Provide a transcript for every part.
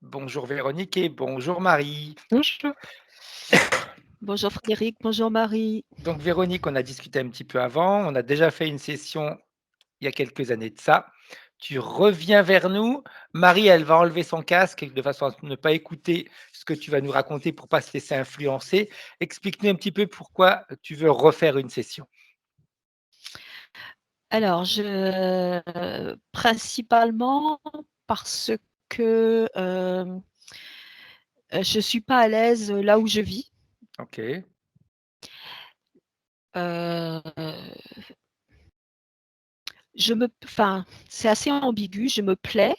Bonjour Véronique et bonjour Marie. Bonjour. Bonjour Frédéric, bonjour Marie. Donc Véronique, on a discuté un petit peu avant, on a déjà fait une session il y a quelques années de ça. Tu reviens vers nous. Marie, elle va enlever son casque de façon à ne pas écouter ce que tu vas nous raconter pour pas se laisser influencer. Explique-nous un petit peu pourquoi tu veux refaire une session. Alors, principalement parce que je ne suis pas à l'aise là où je vis. OK. Euh, enfin, c'est assez ambigu, je me plais,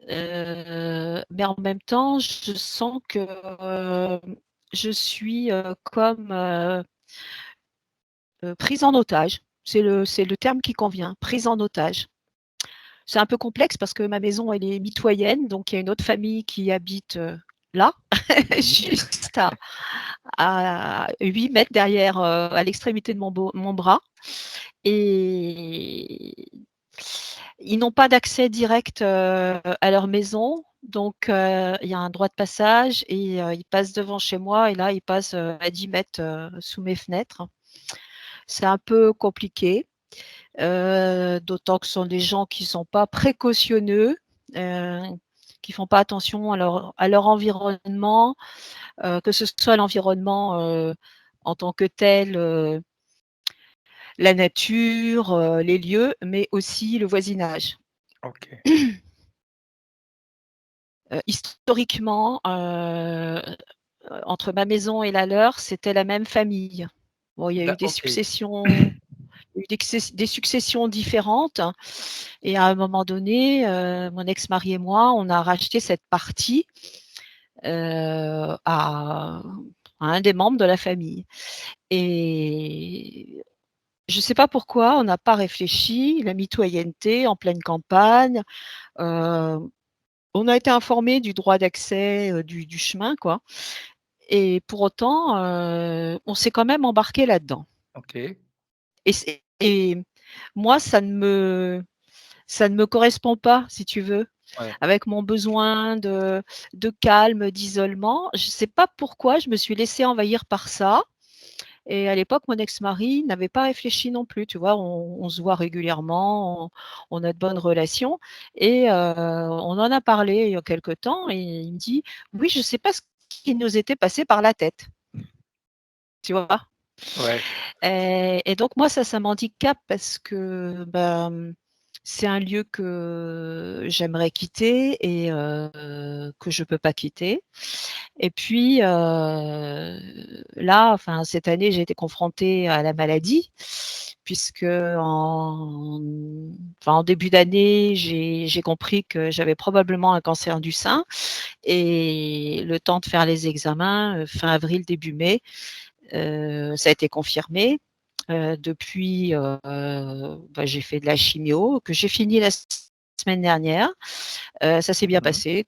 mais en même temps, je sens que je suis comme prise en otage. C'est le terme qui convient, prise en otage. C'est un peu complexe parce que ma maison, elle est mitoyenne, donc il y a une autre famille qui habite là, Mmh. juste à 8 mètres derrière, à l'extrémité de mon bras. Et ils n'ont pas d'accès direct à leur maison. Donc, il y a un droit de passage et ils passent devant chez moi et là, ils passent à 10 mètres sous mes fenêtres. C'est un peu compliqué. D'autant que ce sont des gens qui ne sont pas précautionneux, euh, qui ne font pas attention à leur environnement, que ce soit l'environnement en tant que tel, la nature, les lieux, mais aussi le voisinage. OK. Historiquement, entre ma maison et la leur, c'était la même famille. Bon, il y a eu des OK. successions des successions différentes. Et à un moment donné, mon ex-mari et moi, on a racheté cette partie à un des membres de la famille. Et je ne sais pas pourquoi, on n'a pas réfléchi, la mitoyenneté en pleine campagne. euh, on a été informé du droit d'accès du chemin, quoi. Et pour autant, on s'est quand même embarqué là-dedans. OK. Et moi, ça ne me correspond pas, si tu veux, Ouais. avec mon besoin de calme, d'isolement. Je ne sais pas pourquoi je me suis laissée envahir par ça. Et à l'époque, mon ex-mari n'avait pas réfléchi non plus. Tu vois, on se voit régulièrement, on a de bonnes relations. Et on en a parlé il y a quelque temps. Et il me dit, oui, je ne sais pas ce qui nous était passé par la tête. Tu vois. Ouais. Et donc moi, ça m'handicape parce que c'est un lieu que j'aimerais quitter et que je peux pas quitter. Et puis là, enfin cette année, j'ai été confrontée à la maladie puisque en début d'année, j'ai compris que j'avais probablement un cancer du sein et le temps de faire les examens, fin avril, début mai, ça a été confirmé. Depuis, j'ai fait de la chimio que j'ai fini la semaine dernière. Ça s'est bien Mmh. passé.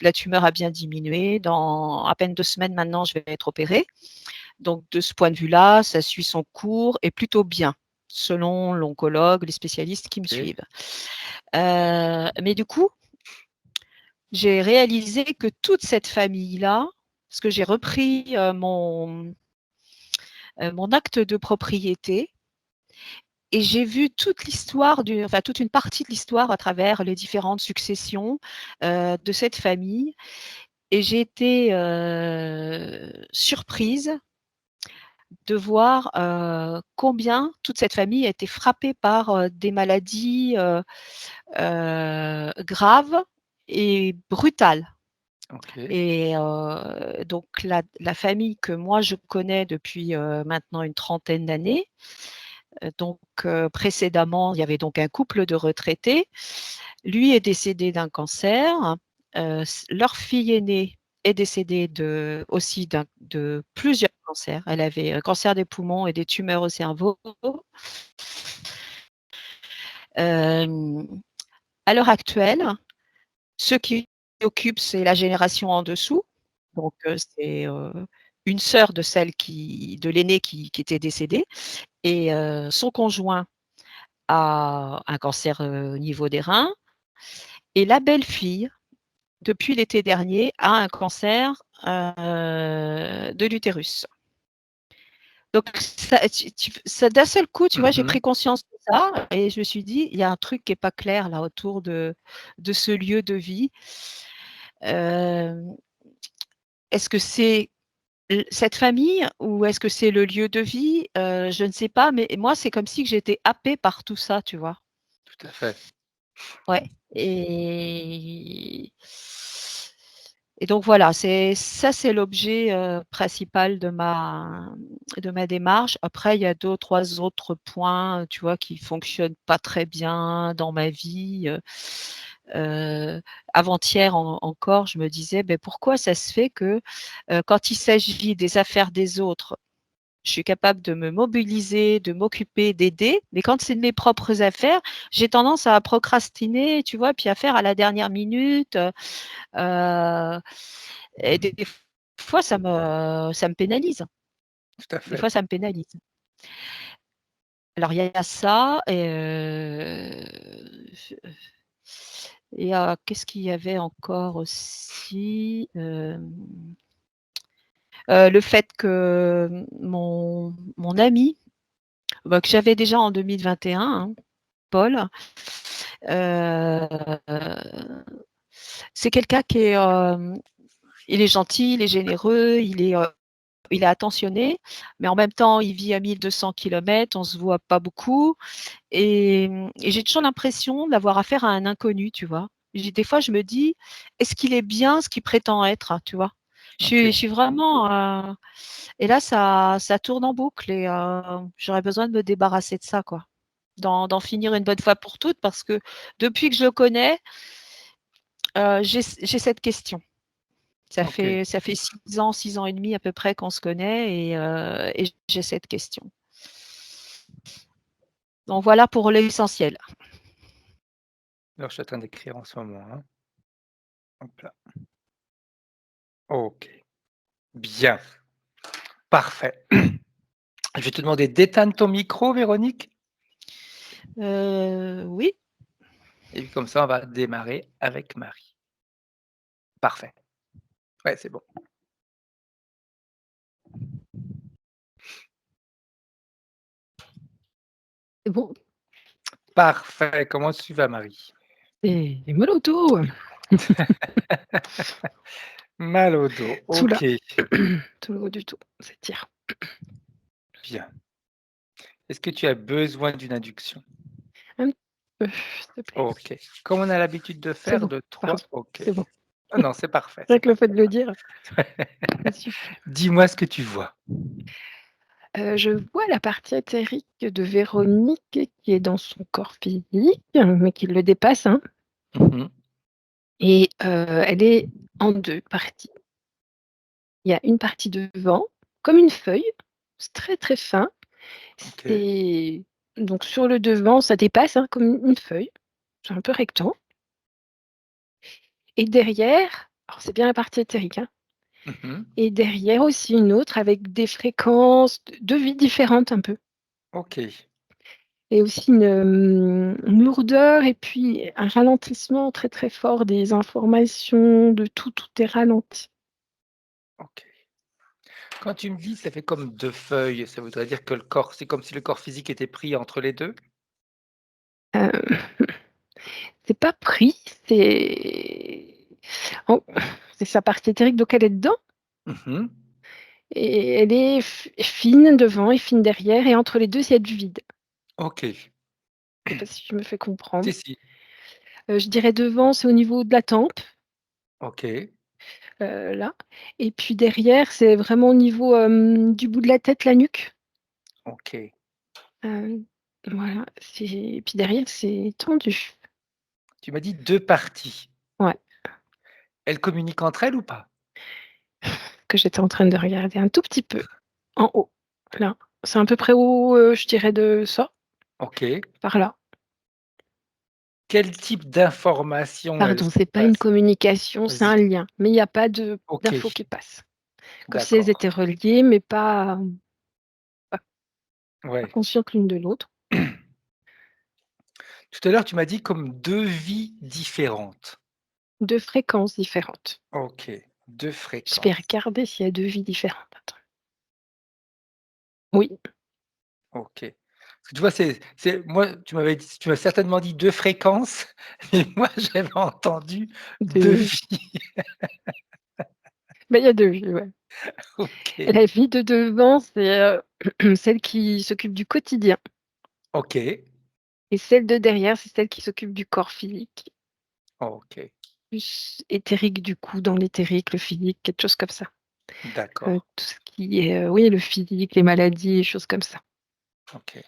La tumeur a bien diminué. Dans à peine 2 semaines maintenant, je vais être opérée. Donc de ce point de vue-là, ça suit son cours et plutôt bien, selon l'oncologue, les spécialistes qui me OK. suivent. Mais du coup, j'ai réalisé que toute cette famille-là, parce que j'ai repris mon acte de propriété. Et j'ai vu toute toute une partie de l'histoire à travers les différentes successions de cette famille. Et j'ai été surprise de voir combien toute cette famille a été frappée par des maladies graves et brutales. OK. Et donc la famille que moi je connais depuis maintenant une trentaine d'années. Donc, précédemment, il y avait donc un couple de retraités. Lui est décédé d'un cancer. Leur fille aînée est décédée aussi de plusieurs cancers. Elle avait un cancer des poumons et des tumeurs au cerveau. Euh, à l'heure actuelle, ceux qui occupent, c'est la génération en dessous. Donc, c'est une sœur de l'aîné qui était décédée et son conjoint a un cancer au niveau des reins. Et la belle-fille depuis l'été dernier, a un cancer de l'utérus. Donc, ça, d'un seul coup, tu vois, j'ai Mmh. pris conscience de ça et je me suis dit, il y a un truc qui n'est pas clair là autour de ce lieu de vie. Est-ce que c'est cette famille ou est-ce que c'est le lieu de vie? Je ne sais pas, mais moi, c'est comme si j'étais happée par tout ça, tu vois? Tout à fait. Ouais et donc voilà, c'est l'objet, principal de ma démarche. Après, il y a 2 ou 3 autres points, tu vois, qui fonctionnent pas très bien dans ma vie, heu, avant-hier encore, je me disais: «Beh, pourquoi ça se fait que, quand il s'agit des affaires des autres, je suis capable de me mobiliser, de m'occuper, d'aider, mais quand c'est de mes propres affaires, j'ai tendance à procrastiner, tu vois? Puis à faire à la dernière minute, et des fois ça me pénalise. Tout à Des fait. fois ça me pénalise. Alors il y a ça et qu'est-ce qu'il y avait encore aussi? Le fait que mon ami, bah, que j'avais déjà en 2021, hein, Paul, heu, c'est quelqu'un qui est, il est gentil, il est généreux, il est attentionné, mais en même temps, il vit à 1 200 kilomètres, on se voit pas beaucoup et j'ai toujours l'impression d'avoir affaire à un inconnu, tu vois? Des fois, je me dis: «Est-ce qu'il est bien ce qu'il prétend être?» Tu vois? Je OK. suis vraiment, et là, ça tourne en boucle et j'aurais besoin de me débarrasser de ça, quoi. D'en finir une bonne fois pour toutes parce que depuis que je le connais, j'ai cette question. OK. Ça fait 6 ans et demi à peu près qu'on se connaît et j'ai cette question. Donc voilà pour l'essentiel. Alors, je suis en train d'écrire en ce moment, hein. Hop là. OK. Bien. Parfait. Je vais te demander d'éteindre ton micro, Véronique, Oui, et puis comme ça, on va démarrer avec Marie. Parfait. Ouais, c'est bon. Bon, Parfait. Comment tu vas, Marie? et mal au dos, Mal au dos. tout là, OK. tout le haut du dos, ça tire. Bien. Est-ce que tu as besoin d'une induction? Un petit peu, s'il te plaît. OK. Comme on a l'habitude de C'est faire bon, de pardon, 3. OK. c'est bon. Ah non, c'est parfait, Rien c'est que le fait parfait. de le dire, ça suffit. Dis-moi ce que tu vois. Je vois la partie éthérique de Véronique qui est dans son corps physique, mais qui le dépasse, hein, Mmh. et elle est en 2 parties. Il y a une partie devant, comme une feuille, c'est très, très fin. OK. C'est donc sur le devant, ça dépasse, hein, comme une feuille, c'est un peu rectangle et derrière, alors c'est bien la partie éthérique, hein. Mmh. Et derrière aussi une autre avec des fréquences de vie différentes un peu OK. et aussi une lourdeur et puis un ralentissement très, très fort des informations, de tout, tout est ralenti. OK. Quand tu me dis: «Ça fait comme 2 feuilles», ça voudrait dire que le corps c'est comme si le corps physique était pris entre les 2. Heu, c'est pas pris, c'est en c'est sa partie éthérique donc elle est dedans Mmh. et elle est fine devant et fine derrière et entre les 2 il y a du vide. OK. Je sais pas si je me fais comprendre. Si, si. Je dirais devant, c'est au niveau de la tempe. OK. Là et puis derrière, c'est vraiment au niveau, du bout de la tête, la nuque. OK. Voilà, c'est et puis derrière, c'est tendu. Tu m'as dit 2 parties. Ouais, Elles communiquent entre elles ou pas? que j'étais en train de regarder un tout petit peu en haut, là. C'est à peu près haut, je dirais de ça, OK. par là. Quel type d'informations elles Pardon, c'est pas une passent? communication, c'est Vas-y. un lien, mais il y a pas d'infos OK. qui passent. Comme si elles D'accord. étaient reliées, mais pas Ouais. conscientes l'une de l'autre. Tout à l'heure, tu m'as dit comme 2 vies différentes. 2 fréquences différentes. OK, 2 Je vais fréquences. regarder s'il y a 2 vies différentes. Attends. Oui, OK. Parce que tu vois, c'est moi, tu m'as certainement dit 2 fréquences, et moi j'avais entendu 2 2 vies. bah, il y a 2 vies, ouais. OK, La vie de devant, c'est, celle qui s'occupe du quotidien OK, et celle de derrière, c'est celle qui s'occupe du corps physique, OK, plus éthérique du coup, dans l'éthérique, le physique, quelque chose comme ça. d'accord, Tout ce qui est, oui, le physique, les maladies, les choses comme ça. OK.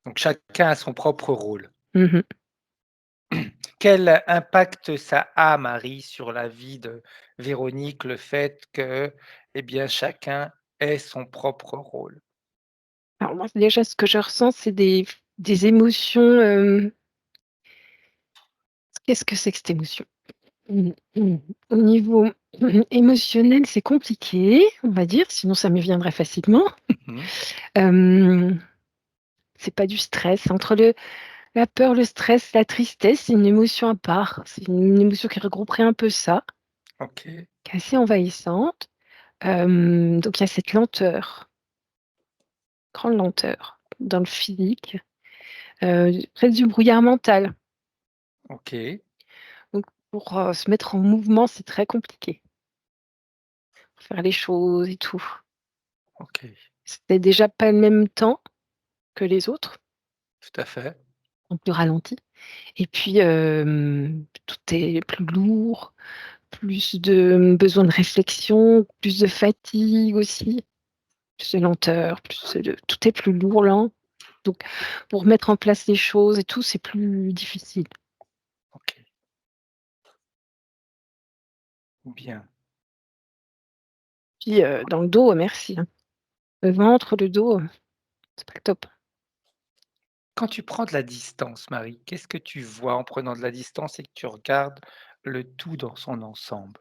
Donc chacun a son propre rôle. Mmh. Quel impact ça a, Marie, sur la vie de Véronique, le fait que, eh bien, chacun ait son propre rôle? Alors moi, déjà, ce que je ressens, c'est des émotions, qu'est-ce que c'est que cette émotion? Mmh mh. Au niveau émotionnel, c'est compliqué, on va dire, sinon ça me viendrait facilement. Mmh. Hem, c'est pas du stress. Entre la peur, le stress, la tristesse, c'est une émotion à part. C'est une émotion qui regrouperait un peu ça, OK, qui est assez envahissante. Donc il y a cette lenteur, grande lenteur dans le physique, presque du brouillard mental. OK, Donc pour, se mettre en mouvement, c'est très compliqué. Faire les choses et tout. OK, C'était déjà pas le même temps que les autres, tout à fait. en plus ralenti et puis, tout est plus lourd, plus de, besoin de réflexion, plus de fatigue aussi, plus de lenteur, plus de tout est plus lourd, lent. Donc pour mettre en place les choses et tout, c'est plus difficile. OK, bien. Puis, dans le dos, merci, hein. Le ventre, le dos, c'est pas le top. Quand tu prends de la distance, Marie, qu'est-ce que tu vois en prenant de la distance et que tu regardes le tout dans son ensemble?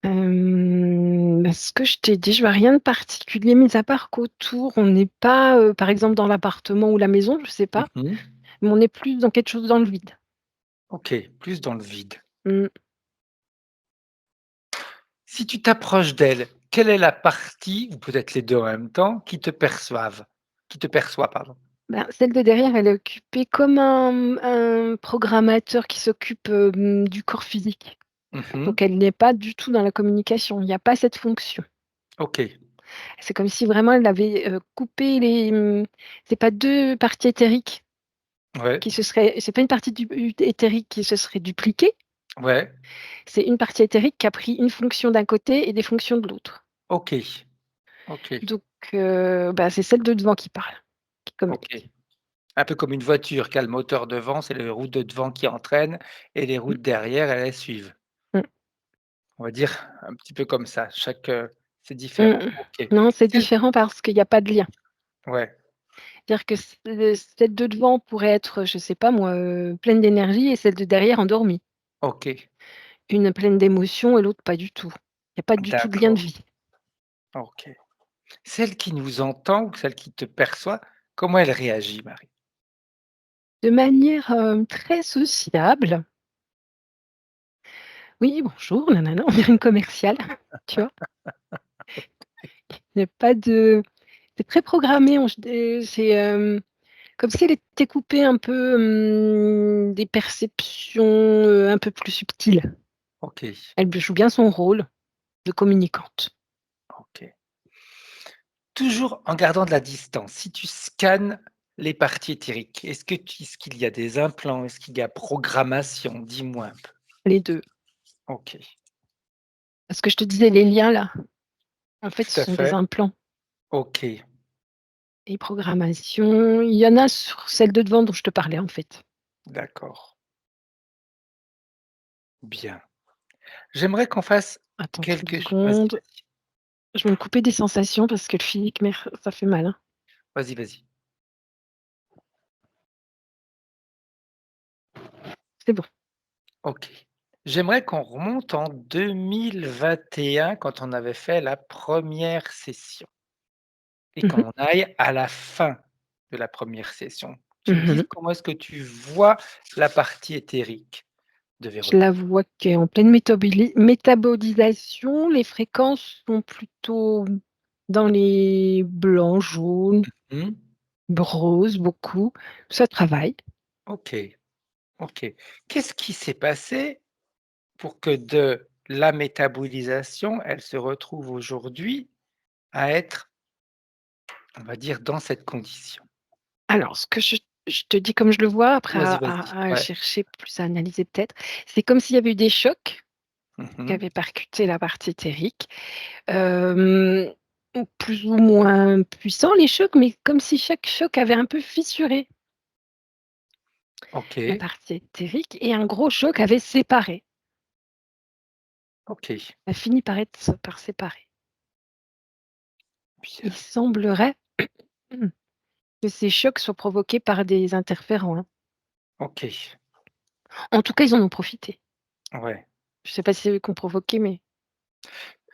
Bah, ce que je t'ai dit, je vois rien de particulier, mis à part qu'autour, on n'est pas, par exemple dans l'appartement ou la maison, je sais pas, Mmh. mais on est plus dans quelque chose dans le vide. OK, plus dans le vide. Mmh. Si tu t'approches d'elle, quelle est la partie, ou peut-être les 2 en même temps, qui te perçoit, pardon? Bah, celle de derrière, elle est occupée comme un programmateur qui s'occupe, du corps physique. Mmh. Donc elle n'est pas du tout dans la communication, il y a pas cette fonction. OK, C'est comme si vraiment elle avait, coupé c'est pas 2 parties éthériques ouais, qui se seraient c'est pas une partie du éthérique qui se serait dupliquée, ouais, c'est une partie éthérique qui a pris une fonction d'un côté et des fonctions de l'autre. OK, OK, Donc bah, c'est celle de devant qui parle, qui OK. communique. Un peu comme une voiture qui a le moteur devant, c'est les roues de devant qui entraînent, et les roues Mmh, de derrière, elles suivent. mmh, On va dire un petit peu comme ça, c'est mmh différent. mh. OK. Non, c'est Celle différent parce qu'il y a pas de lien. Ouais, C'est-à-dire que celle de devant pourrait être, je sais pas moi, pleine d'énergie et celle de derrière endormie. OK, Une pleine d'émotions et l'autre pas du tout. Il y a pas du tout de lien de d'accord, vie. OK. Celle qui nous entend ou celle qui te perçoit, comment elle réagit, Marie? De manière, très sociable. «Oui, bonjour, nanana», on dirait une commerciale, tu vois? Il y a pas de c'est très programmé, c'est, comme si elle était coupée un peu, des perceptions, un peu plus subtiles. OK, Elle joue bien son rôle de communicante. OK. Toujours en gardant de la distance, si tu scannes les parties éthériques, est-ce qu'il y a des implants? Est-ce qu'il y a programmation? Dis-moi un peu. Les 2. OK, Parce que je te disais les liens là, en fait, tout ce à sont des fait. implants OK, et programmation, il y en a sur celle de devant dont je te parlais, en fait. d'accord, bien. J'aimerais qu'on fasse Attends 30 quelque ch vas-y, secondes, je vais me couper des sensations parce que le physique, ça fait mal, hein. vas-y. C'est bon. OK. J'aimerais qu'on remonte en 2021 quand on avait fait la première session, et Mmh mh. qu'on aille à la fin de la première session. tu me dises Mmh. comment est-ce que tu vois la partie éthérique de Je Véronique? la vois qui est en pleine métabolisation. Les fréquences sont plutôt dans les blancs, jaunes, Mmh. roses, beaucoup. Ça travaille. OK, OK. Qu'est-ce qui s'est passé pour que de la métabolisation, elle se retrouve aujourd'hui à être, on va dire, dans cette condition? Alors ce que je te dis comme je le vois, après Vas-y, vas-y. à Ouais. chercher plus, à analyser peut-être, c'est comme s'il y avait eu des chocs qui Mmh. avaient percuté la partie éthérique, hem, plus ou moins puissants les chocs, mais comme si chaque choc avait un peu fissuré la OK, partie éthérique et un gros choc avait séparé, OK. a fini par séparer. Bien. Il semblerait que ces chocs soient provoqués par des interférents, hein. OK, En tout cas, ils en ont profité. ouais. Je sais pas si c'est eux qui ont provoqué, mais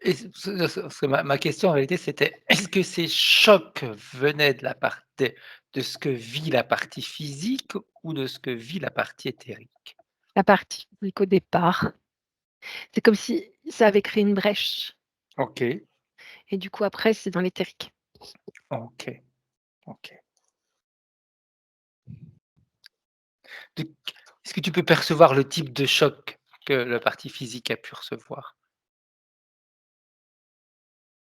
Et ce ma question en réalité, c'était est-ce que ces chocs venaient de la part de ce que vit la partie physique ou de ce que vit la partie éthérique? la partie physique au départ, c'est comme si ça avait créé une brèche OK, et du coup après c'est dans l'éthérique. OK, OK. Donc, est-ce que tu peux percevoir le type de choc que la partie physique a pu recevoir?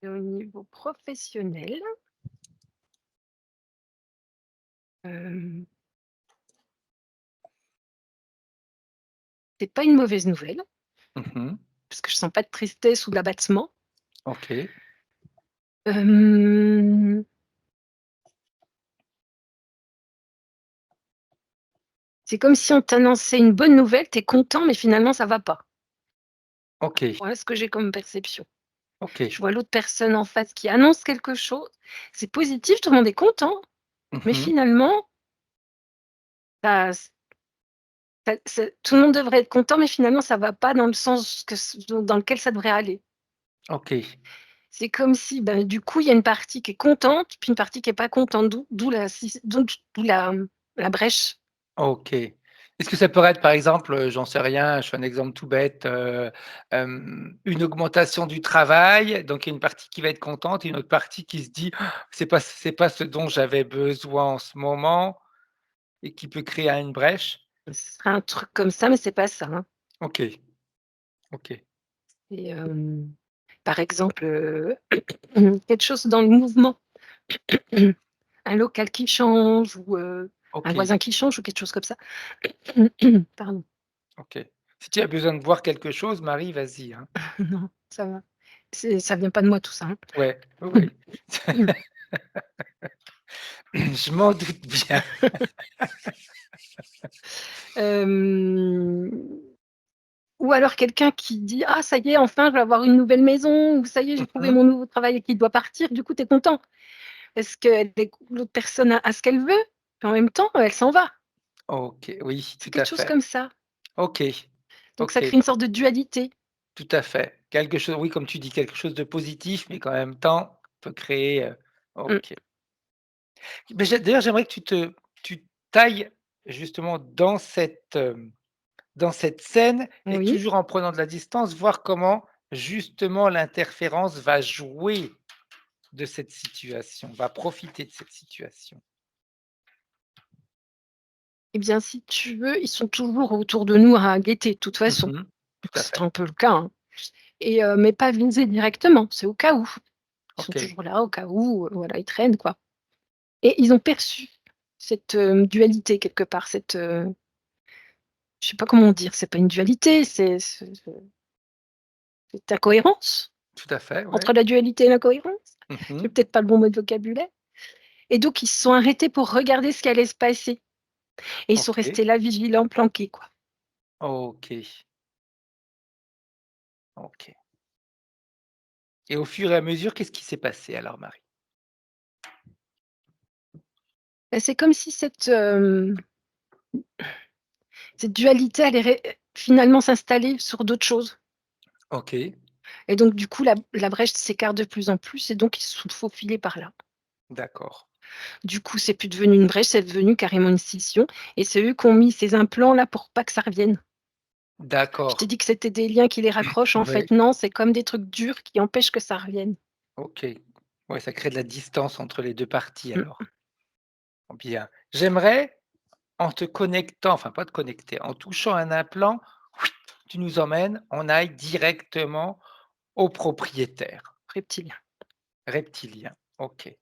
Et au niveau professionnel, hem, c'est pas une mauvaise nouvelle, Mmh. parce que je sens pas de tristesse ou d'abattement. OK, Hem, c'est comme si on t'annonçait une bonne nouvelle, tu es content, mais finalement ça va pas. OK, Voilà ce que j'ai comme perception. OK. Je vois l'autre personne en face qui annonce quelque chose, c'est positif, tout le monde est content, mais Mmh. finalement, ça tout le monde devrait être content, mais finalement ça va pas dans le sens que dans lequel ça devrait aller. OK, C'est comme si, bah, du coup, il y a une partie qui est contente, puis une partie qui est pas contente, d'où la scis d'où la brèche. OK. Est-ce que ça pourrait être par exemple, j'en sais rien, je fais un exemple tout bête, une augmentation du travail, donc il y a une partie qui va être contente et une autre partie qui se dit: «Ah, c'est pas ce dont j'avais besoin en ce moment» et qui peut créer une brèche? Ce serait un truc comme ça, mais c'est pas ça, hein. OK, OK. Et par exemple, quelque chose dans le mouvement, un local qui change ou un OK, voisin qui change ou quelque chose comme ça. Pardon. OK. Si tu as besoin de voir quelque chose, Marie, vas-y, hein. Non, ça va. Ça vient pas de moi tout ça, hein. Ouais, oui, oui. Je m'en doute bien. Hem, ou alors quelqu'un qui dit: «Ah ça y est, enfin je vais avoir une nouvelle maison» ou «Ça y est, j'ai trouvé Mmh. mon nouveau travail» et qui doit partir, du coup tu es content. Parce que l'autre personne a ce qu'elle veut, et en même temps, elle s'en va. OK, oui, C'est tout à quelque chose fait. comme ça. OK, Donc ça OK. crée une sorte de dualité. Tout à fait. Quelque chose oui, comme tu dis, quelque chose de positif, mais qu'en même temps peut créer, Mmh. OK. Mais d'ailleurs, j'aimerais que tu t'ailles justement dans cette scène et Oui. toujours en prenant de la distance, voir comment justement l'interférence va jouer de cette situation, va profiter de cette situation. Eh bien, si tu veux, ils sont toujours autour de nous à guetter, de toute façon. Mmh. Tout Donc à c'est fait. un peu le cas, hein. Et mais pas visés directement, c'est au cas où. Ils sont OK. toujours là au cas où, voilà, ils traînent, quoi. Et ils ont perçu cette, dualité quelque part, cette, je sais pas comment dire, c'est pas une dualité, cette incohérence Tout à fait, entre ouais. la dualité et l'incohérence. Mmh. C'est peut-être pas le bon mot de vocabulaire. Et donc ils se sont arrêtés pour regarder ce qui allait se passer et ils sont OK. restés là vigilants, planqués, quoi. OK. OK. Et au fur et à mesure, qu'est-ce qui s'est passé alors, Marie? Et c'est comme si cette dualité allait finalement s'installer sur d'autres choses. OK, Et donc du coup la brèche s'écarte de plus en plus et donc ils se sont faufilés par là. d'accord. Du coup, c'est plus devenu une brèche, c'est devenu carrément une scission et c'est eux qui ont mis ces implants-là pour pas que ça revienne. Je t'ai D'accord. dit que c'était des liens qui les raccrochent, en Oui, fait, non, c'est comme des trucs durs qui empêchent que ça revienne. OK. Ouais, ça crée de la distance entre les 2 parties Mmh. alors. Bien. J'aimerais, en te connectant, enfin pas te connecter, en touchant un implant, tu nous emmènes, on aille directement au propriétaire. Reptilien. Reptilien, OK.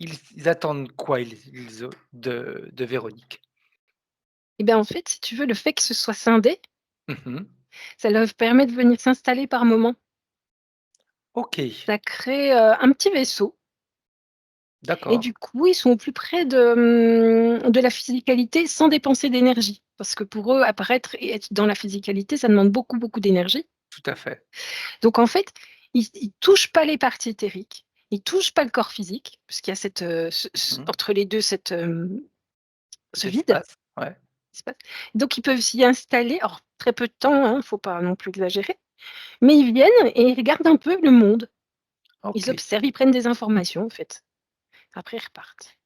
Ils attendent quoi de Véronique? Et bien, en fait, si tu veux, le fait que ce soit scindé, Mmh. ça leur permet de venir s'installer par moment. OK, Ça crée, un petit vaisseau et d'accord, du coup, ils sont au plus près de la physicalité sans dépenser d'énergie. Parce que pour eux, apparaître et être dans la physicalité, ça demande beaucoup, beaucoup d'énergie. tout à fait. Donc en fait, ils touchent pas les parties éthériques, ils touchent pas le corps physique, puisqu'il y a cette, Mmh. entre les 2 cette, Cet ce vide, espace, ouais, espace. Donc ils peuvent s'y installer, alors très peu de temps, hein, faut pas non plus exagérer, mais ils viennent et ils regardent un peu le monde. Ils OK, observent, ils prennent des informations en fait. Après ils repartent.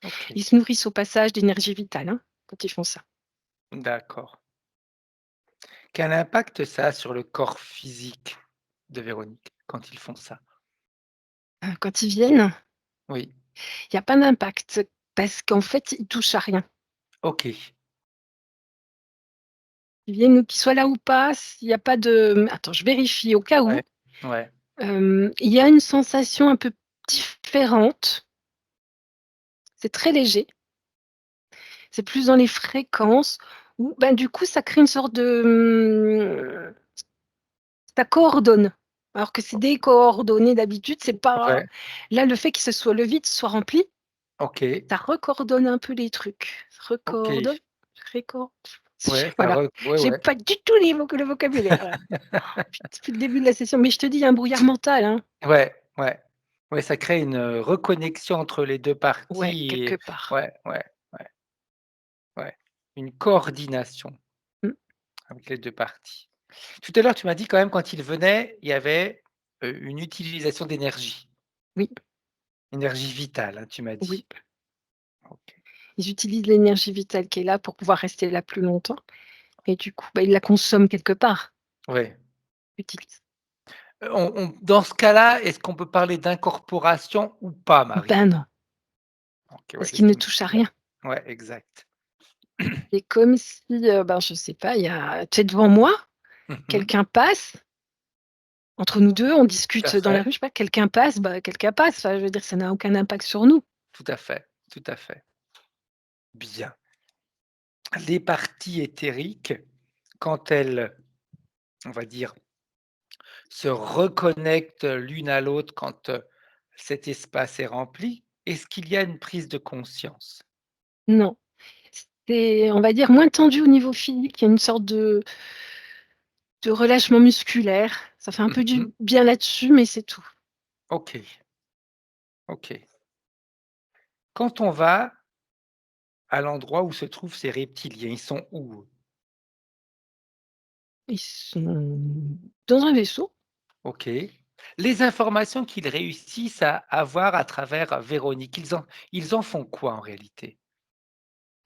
OK, Ils se nourrissent au passage d'énergie vitale, hein, quand ils font ça. d'accord. Quel impact ça a sur le corps physique de Véronique quand ils font ça? Quand ils viennent, Oui, il y a pas d'impact parce qu'en fait, ils touchent à rien. OK, Ils viennent, qu'ils soient là ou pas, s'il y a pas de attends, je vérifie au cas ouais, où. ouais, Il y a une sensation un peu différente, c'est très léger, c'est plus dans les fréquences où, ben, du coup, ça crée une sorte de, ça coordonne. Alors que c'est décoordonné d'habitude, c'est pas ouais, là, le fait que ce soit le vide soit rempli, OK, ça recoordonne un peu les trucs. OK, Recoordonne, récord ouais, ça voilà, re ouais, j'ai ouais. pas du tout le vocabulaire là. Depuis le début de la session, mais je te dis, il y a un brouillard mental, hein. Ouais, ouais. Ouais, ça crée une, reconnexion entre les 2 Ouais, parties quelque et part. ouais, ouais, ouais, ouais. Une coordination Mmh, avec les 2 parties. Tout à l'heure, tu m'as dit quand même quand ils venaient, il y avait, une utilisation d'énergie, oui, énergie vitale, hein, tu m'as oui. dit. OK. Ils utilisent l'énergie vitale qui est là pour pouvoir rester là plus longtemps et du coup, bah, ils la consomment quelque part. Ouais. Utilisent. On dans ce cas-là, est-ce qu'on peut parler d'incorporation ou pas, Marie? Ben non, OK, ouais, parce c'est ce qu'ils ne qui me touchent à ouais, rien. ouais, exact. C'est comme si, ben, je sais pas, il y a tu es devant moi, Mmh mh. quelqu'un passe, entre nous 2, on Tout à discute dans la fait, rue, je sais pas, quelqu'un passe, bah, quelqu'un passe, enfin, je veux dire, ça n'a aucun impact sur nous. tout à fait, tout à fait. Bien. Les parties éthériques, quand elles, on va dire, se reconnectent l'une à l'autre quand, cet espace est rempli, est-ce qu'il y a une prise de conscience? Non, c'est, on va dire, moins tendu au niveau physique, il y a une sorte de relâchement musculaire. Ça fait un peu Mmh. du bien là-dessus, mais c'est tout. OK, OK. Quand on va à l'endroit où se trouvent ces reptiliens, ils sont où? Ils sont dans un vaisseau. OK. Les informations qu'ils réussissent à avoir à travers, Véronique, ils en font quoi en réalité?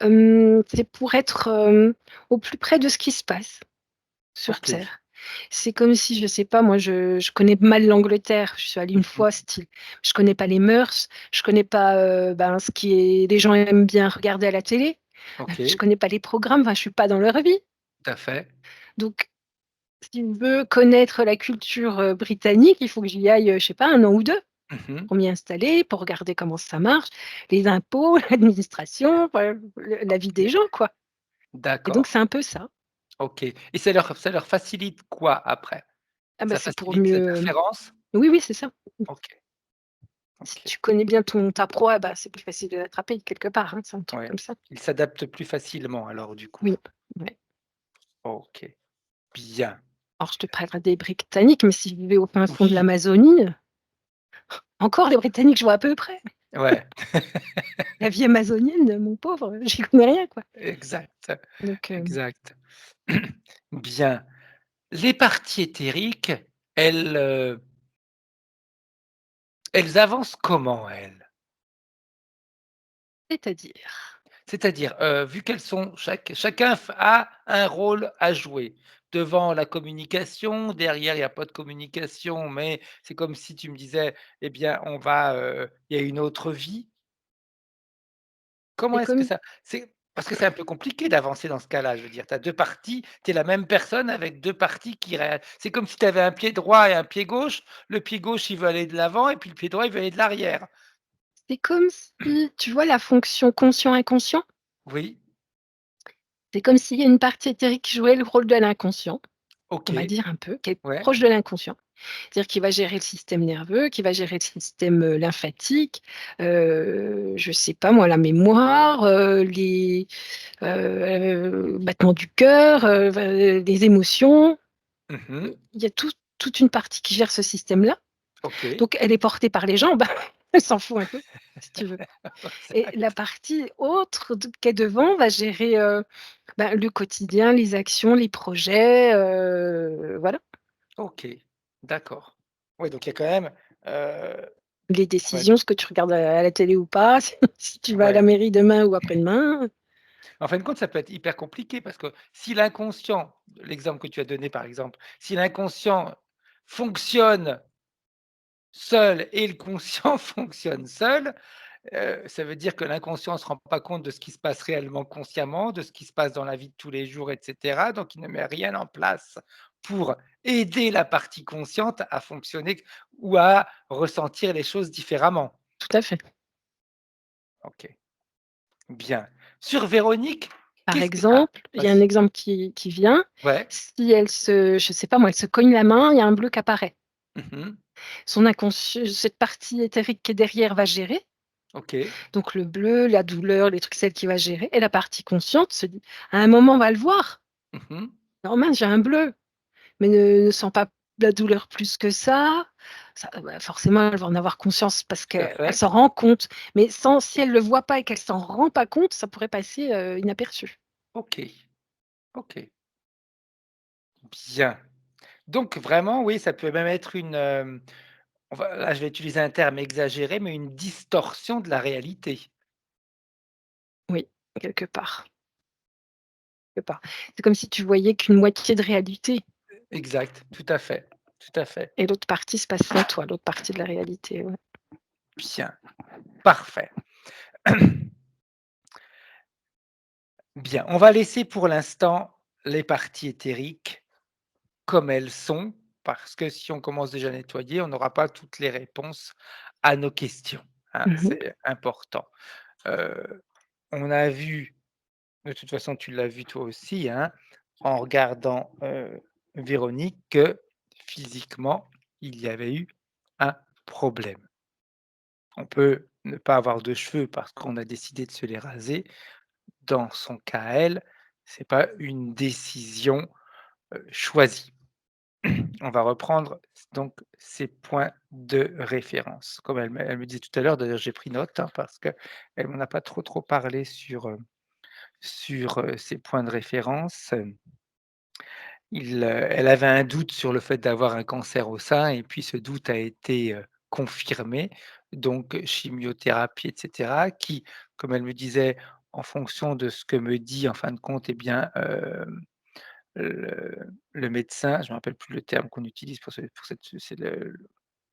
C'est pour être, au plus près de ce qui se passe sur OK. terre. C'est comme si, je sais pas, moi, je connais mal l'Angleterre, je suis allée une Mmh. fois, style, je connais pas les mœurs, je connais pas, ben, ce qui est les gens aiment bien regarder à la télé, je OK, connais pas les programmes, enfin, je suis pas dans leur vie. tout à fait. Donc si je veux connaître la culture, britannique, il faut que j'y aille, je sais pas, 1 an ou 2 Mmh. pour m'y installer, pour regarder comment ça marche, les impôts, l'administration, enfin, le la vie des OK, gens, quoi. Et donc d'accord. c'est un peu ça. OK et ça leur facilite quoi après? Ah bah, Ça c'est pour facilite mieux, l'interférence? oui, oui, c'est ça. OK, Si OK. tu connais bien ta proie, bah, c'est plus facile de l'attraper quelque part, hein, c'est un truc Ouais. comme ça. Ils s'adaptent plus facilement alors du coup? Oui, ouais. OK, bien. Alors je te parlerai des Britanniques, mais si je vivais au fin fond de Oui, l'Amazonie, encore les Britanniques, je vois à peu près. ouais, La vie amazonienne, mon pauvre, j'y connais rien, quoi. exact, Donc exact. Bien. Les parties éthériques, elles, Elles avancent comment, elles? C'est-à-dire? C'est-à-dire, vu qu'elles sont chacun a un rôle à jouer. Devant la communication, derrière il y a pas de communication, mais c'est comme si tu me disais: «Eh bien, il y a une autre vie». Comment C'est est-ce que comme ça c'est parce que c'est un peu compliqué d'avancer dans ce cas-là, je veux dire, tu as 2 parties, tu es la même personne avec 2 parties qui ré c'est comme si tu avais un pied droit et un pied gauche. Le pied gauche, il veut aller de l'avant et puis le pied droit, il veut aller de l'arrière. c'est comme si tu vois la fonction conscient-inconscient? Oui, C'est comme s'il y a une partie éthérique qui jouait le rôle de l'inconscient, on va OK, dire un peu, qui est ouais. proche de l'inconscient. C'est-à-dire qu'il va gérer le système nerveux, qui va gérer le système, lymphatique, je sais pas moi, la mémoire, les, battements du cœur, les émotions. Mmh. Il y a toute une partie qui gère ce système-là. OK. Donc elle est portée par les jambes, elle s'en fout un peu, si tu veux. Et la Exact. partie autre qui est devant va gérer, le quotidien, les actions, les projets, voilà. OK, d'accord. Oui, donc il y a quand même, heu, Les on va décisions, ce que tu regardes à la télé ou pas, si tu vas à la ouais. mairie demain ou après-demain. En fin de compte, ça peut être hyper compliqué parce que si l'inconscient, l'exemple que tu as donné par exemple, si l'inconscient fonctionne seul et le conscient fonctionne seul, ça veut dire que l'inconscient ne se rend pas compte de ce qui se passe réellement consciemment, de ce qui se passe dans la vie de tous les jours et cetera, donc il ne met rien en place pour aider la partie consciente à fonctionner ou à ressentir les choses différemment. Tout à fait. OK, bien. Sur Véronique, Par qu'est-ce que ah, exemple, il y a un vas-y. exemple qui vient, Ouais. si elle se je sais pas moi, elle se cogne la main, il y a un bleu qui apparaît. Mmh. Son inconscient, cette partie éthérique qui est derrière va gérer, OK. donc le bleu, la douleur, les trucs, c'est elle qui va gérer et la partie consciente se dit: «À un moment, on va le voir. Mmh. Non mince, j'ai un bleu». Mais ne sent pas la douleur plus que ça forcément, elle va en avoir conscience parce Tout à qu'elle fait. s'en rend compte. Mais sans si elle le voit pas et qu'elle s'en rend pas compte, ça pourrait passer, inaperçu. OK. OK. Bien. Donc vraiment, oui, ça peut même être là, je vais utiliser un terme exagéré, mais une distorsion de la réalité. Oui, quelque part, quelque part. C'est comme si tu voyais qu'une moitié de réalité Exact, tout à fait, tout à fait. et l'autre partie se passe sans toi, l'autre partie de la réalité, ouais. Bien, parfait. Bien, on va laisser pour l'instant les parties éthériques comme elles sont, parce que si on commence déjà à nettoyer, on n'aura pas toutes les réponses à nos questions, hein, Mmh. c'est important. Heu, on a vu, de toute façon tu l'as vu toi aussi, hein, en regardant, Véronique, que physiquement, il y avait eu un problème. On peut ne pas avoir de cheveux parce qu'on a décidé de se les raser. Dans son cas à elle, c'est pas une décision, choisie. On va reprendre donc ses points de référence. Comme elle me disait tout à l'heure, d'ailleurs j'ai pris note, hein, parce qu'elle m'en a pas trop parlé sur ses points de référence. Elle avait un doute sur le fait d'avoir un cancer au sein et puis ce doute a été, confirmé, donc chimiothérapie et cetera qui, comme elle me disait, en fonction de ce que me dit en fin de compte, eh bien, le médecin, je ne me rappelle plus le terme qu'on utilise pour cette c'est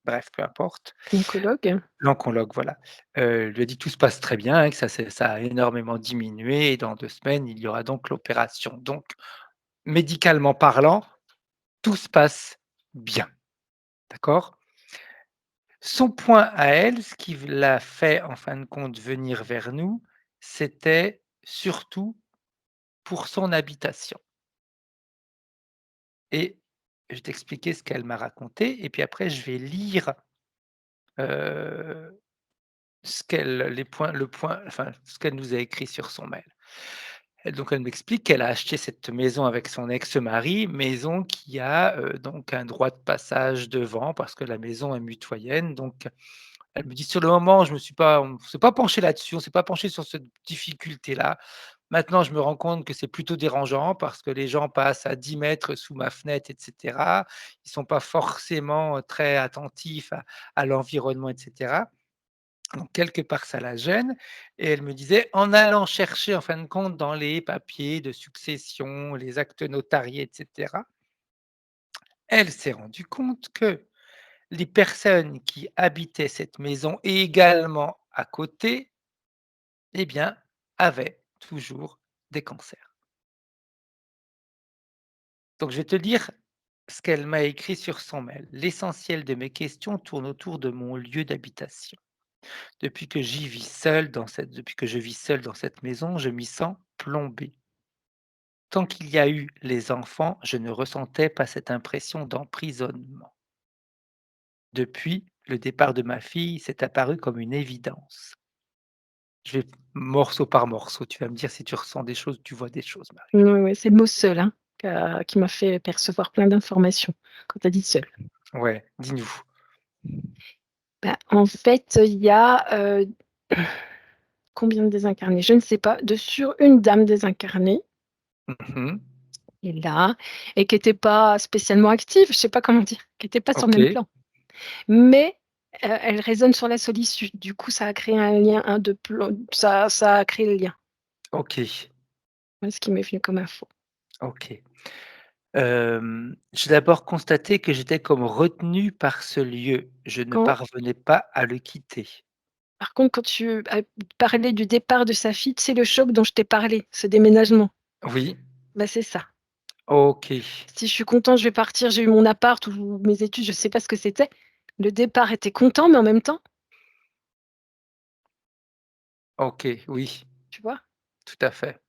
bref, peu importe. Oncologue? L'oncologue, voilà, lui a dit: «Tout se passe très bien et que ça a énormément diminué et dans 2 semaines, il y aura donc l'opération». Donc médicalement parlant, tout se passe bien, d'accord? Son point à elle, ce qui l'a fait en fin de compte venir vers nous, c'était surtout pour son habitation et je vais t'expliquer ce qu'elle m'a raconté et puis après je vais lire, heu, ce qu'elle les points le point enfin, ce qu'elle nous a écrit sur son mail. Et donc elle m'explique qu'elle a acheté cette maison avec son ex-mari, maison qui a, donc un droit de passage devant parce que la maison est mitoyenne donc elle me dit: «Sur le moment, je me suis pas on s'est pas penché là-dessus, on s'est pas penché sur cette difficulté-là, Maintenant, je me rends compte que c'est plutôt dérangeant parce que les gens passent à 10 mètres sous ma fenêtre et cetera. Ils sont pas forcément, très attentifs à l'environnement et cetera. Donc quelque part, ça la gêne et elle me disait, en allant chercher en fin de compte dans les papiers de succession, les actes notariés et cetera, elle s'est rendue compte que les personnes qui habitaient cette maison et également à côté, eh bien, avaient toujours des cancers. Donc je vais te lire ce qu'elle m'a écrit sur son mail. L'essentiel de mes questions tourne autour de mon lieu d'habitation. Depuis que je vis seul dans cette maison, je m'y sens plombé. Tant qu'il y a eu les enfants, je ne ressentais pas cette impression d'emprisonnement. Depuis le départ de ma fille, c'est apparu comme une évidence. Je vais morceau par morceau, tu vas me dire si tu ressens des choses, tu vois des choses, Marie. Ouais, ouais, c'est le mot «seul», hein, qui m'a fait percevoir plein d'informations quand tu as dit «seul». Ouais, dis-nous. Bah, en fait, il y a, combien de désincarnés? Je ne sais pas, sur une dame désincarnée Mmh. qui est là et qui était pas spécialement active, je sais pas comment dire, qui était pas sur le même OK, plan. Mais, elle résonne sur la solitude. Du coup, ça a créé un lien, ça a créé le lien. OK, Voilà ce qui m'est venu comme info. OK. J'ai d'abord constaté que j'étais comme retenu par ce lieu. Je ne Quand parvenais pas à le quitter. Par contre, quand tu as parlé du départ de sa fille, c'est le choc dont je t'ai parlé, ce déménagement. Oui, Bah, c'est ça. OK, Si je suis contente, je vais partir, j'ai eu mon appart ou mes études, je sais pas ce que c'était. Le départ était content, mais en même temps, OK, oui, tu vois? tout à fait.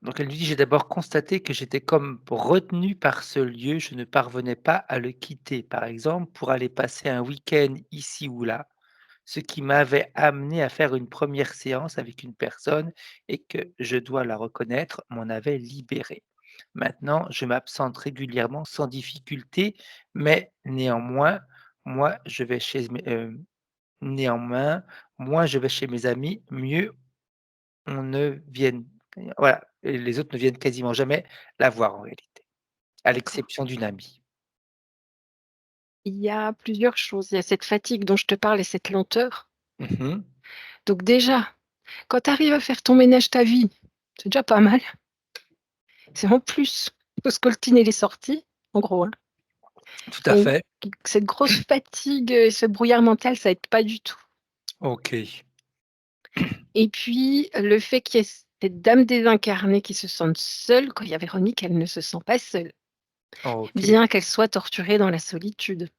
Donc elle lui dit: «J'ai d'abord constaté que j'étais comme retenu par ce lieu, je ne parvenais pas à le quitter, par exemple pour aller passer un week-end ici ou là, ce qui m'avait amené à faire une première séance avec une personne et que, je dois la reconnaître, m'en avait libéré. Maintenant, je m'absente régulièrement sans difficulté, mais moi je vais chez mes néanmoins, moi je vais chez mes amis, mieux on ne vienne voilà, et les autres ne viennent quasiment jamais la voir en réalité, à D'accord. l'exception d'une amie. Il y a plusieurs choses. Il y a cette fatigue dont je te parle et cette lenteur. Mmh. Donc déjà, quand tu arrives à faire ton ménage ta vie, c'est déjà pas mal. C'est en plus, faut scoltiner les sorties, en gros, hein. Tout à Et fait. cette grosse fatigue, ce brouillard mental, ça aide pas du tout. OK. Et puis, le fait qu'il y ait cette dame désincarnée qui se sente seule, quand il y a Véronique, elle ne se sent pas seule, OK. bien qu'elle soit torturée dans la solitude.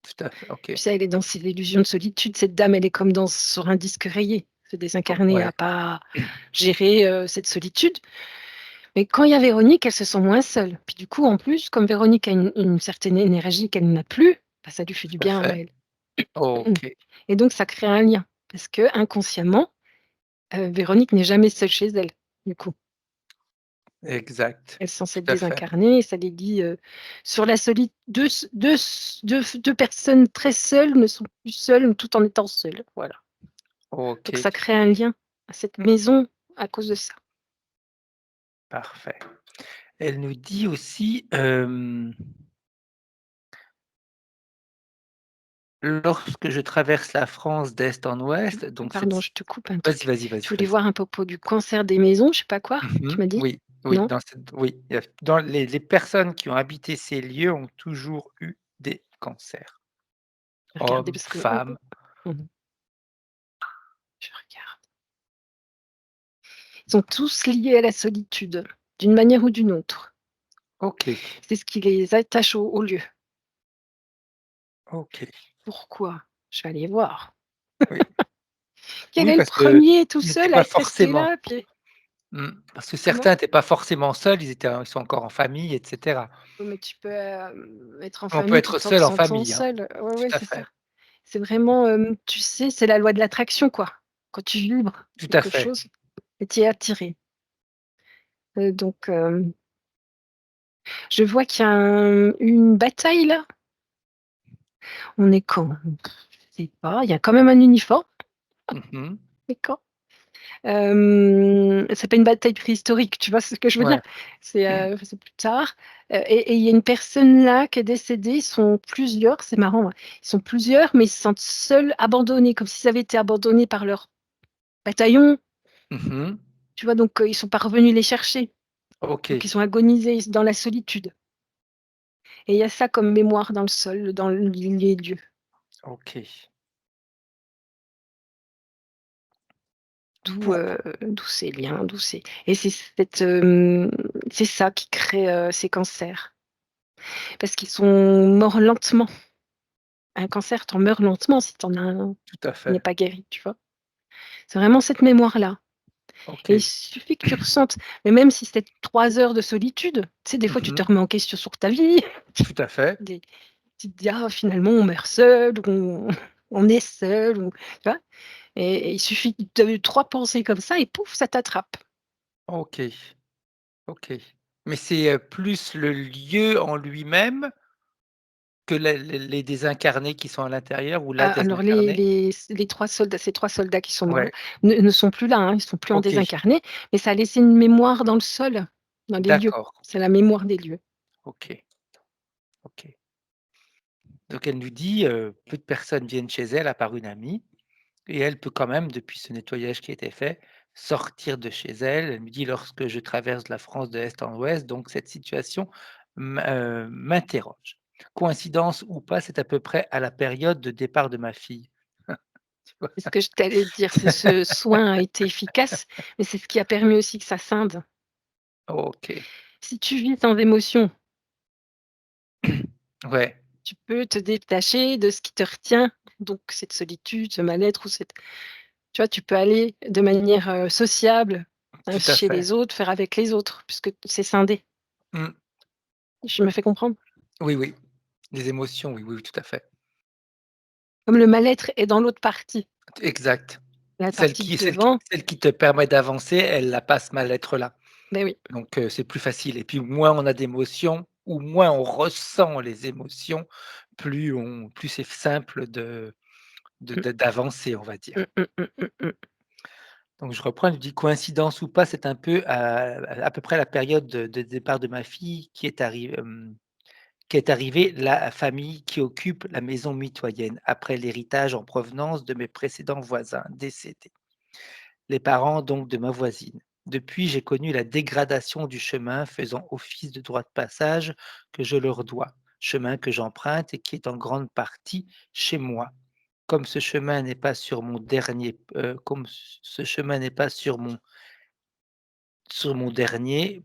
Tout à fait, OK. Tu sais, elle est dans ses illusions de solitude, cette dame, elle est comme sur un disque rayé. Ce désincarné Ouais, a pas géré, cette solitude. Mais quand il y a Véronique, elle se sent moins seule. Puis du coup, en plus, comme Véronique a une certaine énergie qu'elle n'a plus, bah, ça lui fait du tout à bien à fait. elle. OK. Et donc ça crée un lien parce qu'inconsciemment, Véronique n'est jamais seule chez elle, du coup. Exact. Elle sent Tout cette à fait. désincarnée et ça les lie, sur la solitude. Deux personnes très seules ne sont plus seules tout en étant seules, voilà. Donc OK, ça crée un lien à cette maison à cause de ça. parfait. Elle nous dit aussi, lorsque je traverse la France d'est en ouest, donc cette Pardon, je te coupe un vas-y, truc. vas-y, vas-y, Je voulais vas-y. voir un propos du cancer des maisons, je sais pas quoi, Mmh. tu m'as dit? Oui, oui, Non? dans cette oui, dans les personnes qui ont habité ces lieux ont toujours eu des cancers. Regardez Hommes, parce que femmes. mmh je regarde. Ils sont tous liés à la solitude, d'une manière ou d'une autre. OK, C'est ce qui les attache au lieu. OK. Pourquoi? Je vais aller voir. Oui. Quel Oui, est le parce qu'ils premier tout n'étaient seul à pas être resté forcément là? Puis parce que comment? certains n'étaient pas forcément seuls, ils sont encore en famille et cetera. Oui, mais tu peux, être en On peut famille être tout en te seul en sentant famille, hein. seul. Ouais, Tout ouais, à c'est ça. fait, C'est vraiment, tu sais, c'est la loi de l'attraction, quoi. Quand tu vibres tout à quelque fait. chose et tu y es attiré. Donc, je vois qu'il y a une bataille là. On est quand? Je sais pas, il y a quand même un uniforme, Mmh. mais quand? C'est pas une bataille préhistorique, tu vois ce que je veux Ouais. dire? C'est plus tard. Et il y a une personne là qui est décédée, ils sont plusieurs, c'est marrant, ouais. Ils sont plusieurs, mais ils se sentent seuls, abandonnés, comme s'ils avaient été abandonnés par leur bataillon, Mmh. tu vois? Donc ils sont pas revenus les chercher. Donc ils OK, sont agonisés dans la solitude. Et il y a ça comme mémoire dans le sol, dans les lieux. OK. D'où, Pour d'où ces liens, d'où ces et c'est ça qui crée, ces cancers. Parce qu'ils sont morts lentement. Un cancer, tu en meurs lentement si tu en as un tout à qui n'est fait. pas guéri, tu vois? C'est vraiment cette mémoire-là et il OK. suffit que tu ressentes mais même si c'était 3 heures de solitude, tu sais, des fois, tu te Mmh. remets en question sur ta vie, Tout à fait. des tu te dis: «Ah, finalement, on meurt seul ou on est seul» ou tu vois? Et il suffit de 3 pensées comme ça et pouf, ça t'attrape. OK, OK. Mais c'est, plus le lieu en lui-même que les désincarnés qui sont à l'intérieur ou la Alors désincarnée? les 3 soldats ces 3 soldats qui sont morts là, Ouais, ne sont plus là, hein, ils sont plus en OK, désincarné, mais ça a laissé une mémoire dans le sol, dans les lieux. d'accord. C'est la mémoire des lieux. OK, OK. Donc elle nous dit, peu de personnes viennent chez elle à part une amie et elle peut quand même, depuis ce nettoyage qui a été fait, sortir de chez elle. Elle me dit: «Lorsque je traverse la France de est en ouest, donc cette situation m'interroge. Coïncidence ou pas, c'est à peu près à la période de départ de ma fille». Tu vois? C'est ce que je t'allais dire, c'est ce soin a été efficace, mais c'est ce qui a permis aussi que ça scinde. OK. Si tu vis sans émotion, Ouais, tu peux te détacher de ce qui te retient, donc cette solitude, ce mal-être ou cette tu vois, tu peux aller de manière, sociable, tout à chez fait. les autres, faire avec les autres, puisque c'est scindé. Mmh. Je me fais comprendre? Oui, oui. Les émotions, oui, oui, oui, tout à fait. Comme le mal-être est dans l'autre partie. Exact. La Celle partie de qui celle qui devant, celle qui te permet d'avancer, elle a pas ce mal-être-là. beh, oui. Donc c'est plus facile et puis moins on a d'émotions ou moins on ressent les émotions, plus c'est simple Mmh. d'avancer, on va Mmh, dire. mmh, mmh, mmh, mmh. Donc je reprends, je dis: «Coïncidence ou pas, c'est un peu à peu près la période de départ de ma fille qui est arrivée la famille qui occupe la maison mitoyenne, après l'héritage en provenance de mes précédents voisins décédés. Les parents donc de ma voisine. Depuis, j'ai connu la dégradation du chemin faisant office de droit de passage que je leur dois, chemin que j'emprunte et qui est en grande partie chez moi. Comme ce chemin n'est pas sur mon dernier, comme ce chemin n'est pas sur mon dernier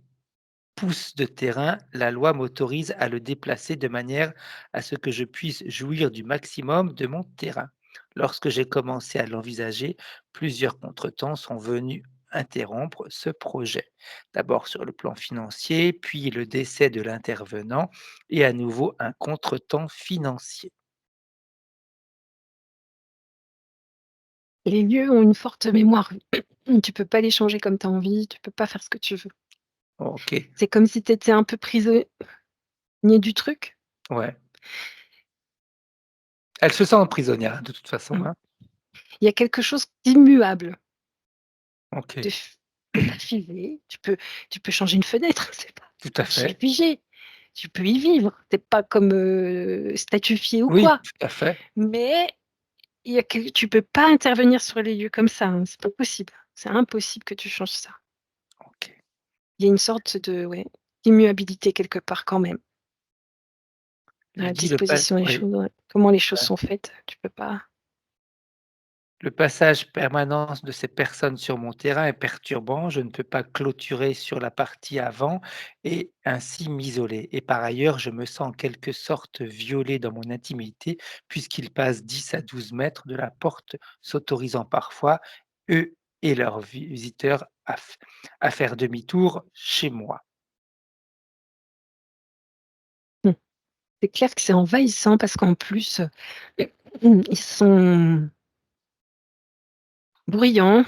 pouce de terrain, la loi m'autorise à le déplacer de manière à ce que je puisse jouir du maximum de mon terrain. Lorsque j'ai commencé à l'envisager, plusieurs contretemps sont venus interrompre ce projet. D'abord sur le plan financier, puis le décès de l'intervenant et à nouveau un contretemps financier. Les lieux ont une forte mémoire. Tu peux pas les changer comme tu as envie, tu peux pas faire ce que tu veux. OK, C'est comme si tu étais un peu prisonnier du truc. ouais. Elle se sent prisonnière de toute façon, Mmh. hein. Il y a quelque chose d'immuable, de OK, f de pas figé. Tu peux changer une fenêtre, c'est pas tout à un truc fait. figé. Tu peux y vivre. Tu es pas comme, statufié ou Oui, quoi, tout à fait. mais il y a quel tu peux pas intervenir sur les lieux comme ça, hein, c'est pas possible. C'est impossible que tu changes ça. OK. Il y a une sorte de ouais, d'immuabilité quelque part quand même, dans Je la dis disposition des oui. choses, ouais. Comment les choses sont faites, tu peux pas Le passage permanent de ces personnes sur mon terrain est perturbant. Je ne peux pas clôturer sur la partie avant et ainsi m'isoler. Et par ailleurs, je me sens en quelque sorte violé dans mon intimité puisqu'ils passent 10 à 12 mètres de la porte, s'autorisant parfois, eux et leurs visiteurs, à faire demi-tour chez moi. mmh. C'est clair que c'est envahissant parce qu'en plus, ils sont bruyants,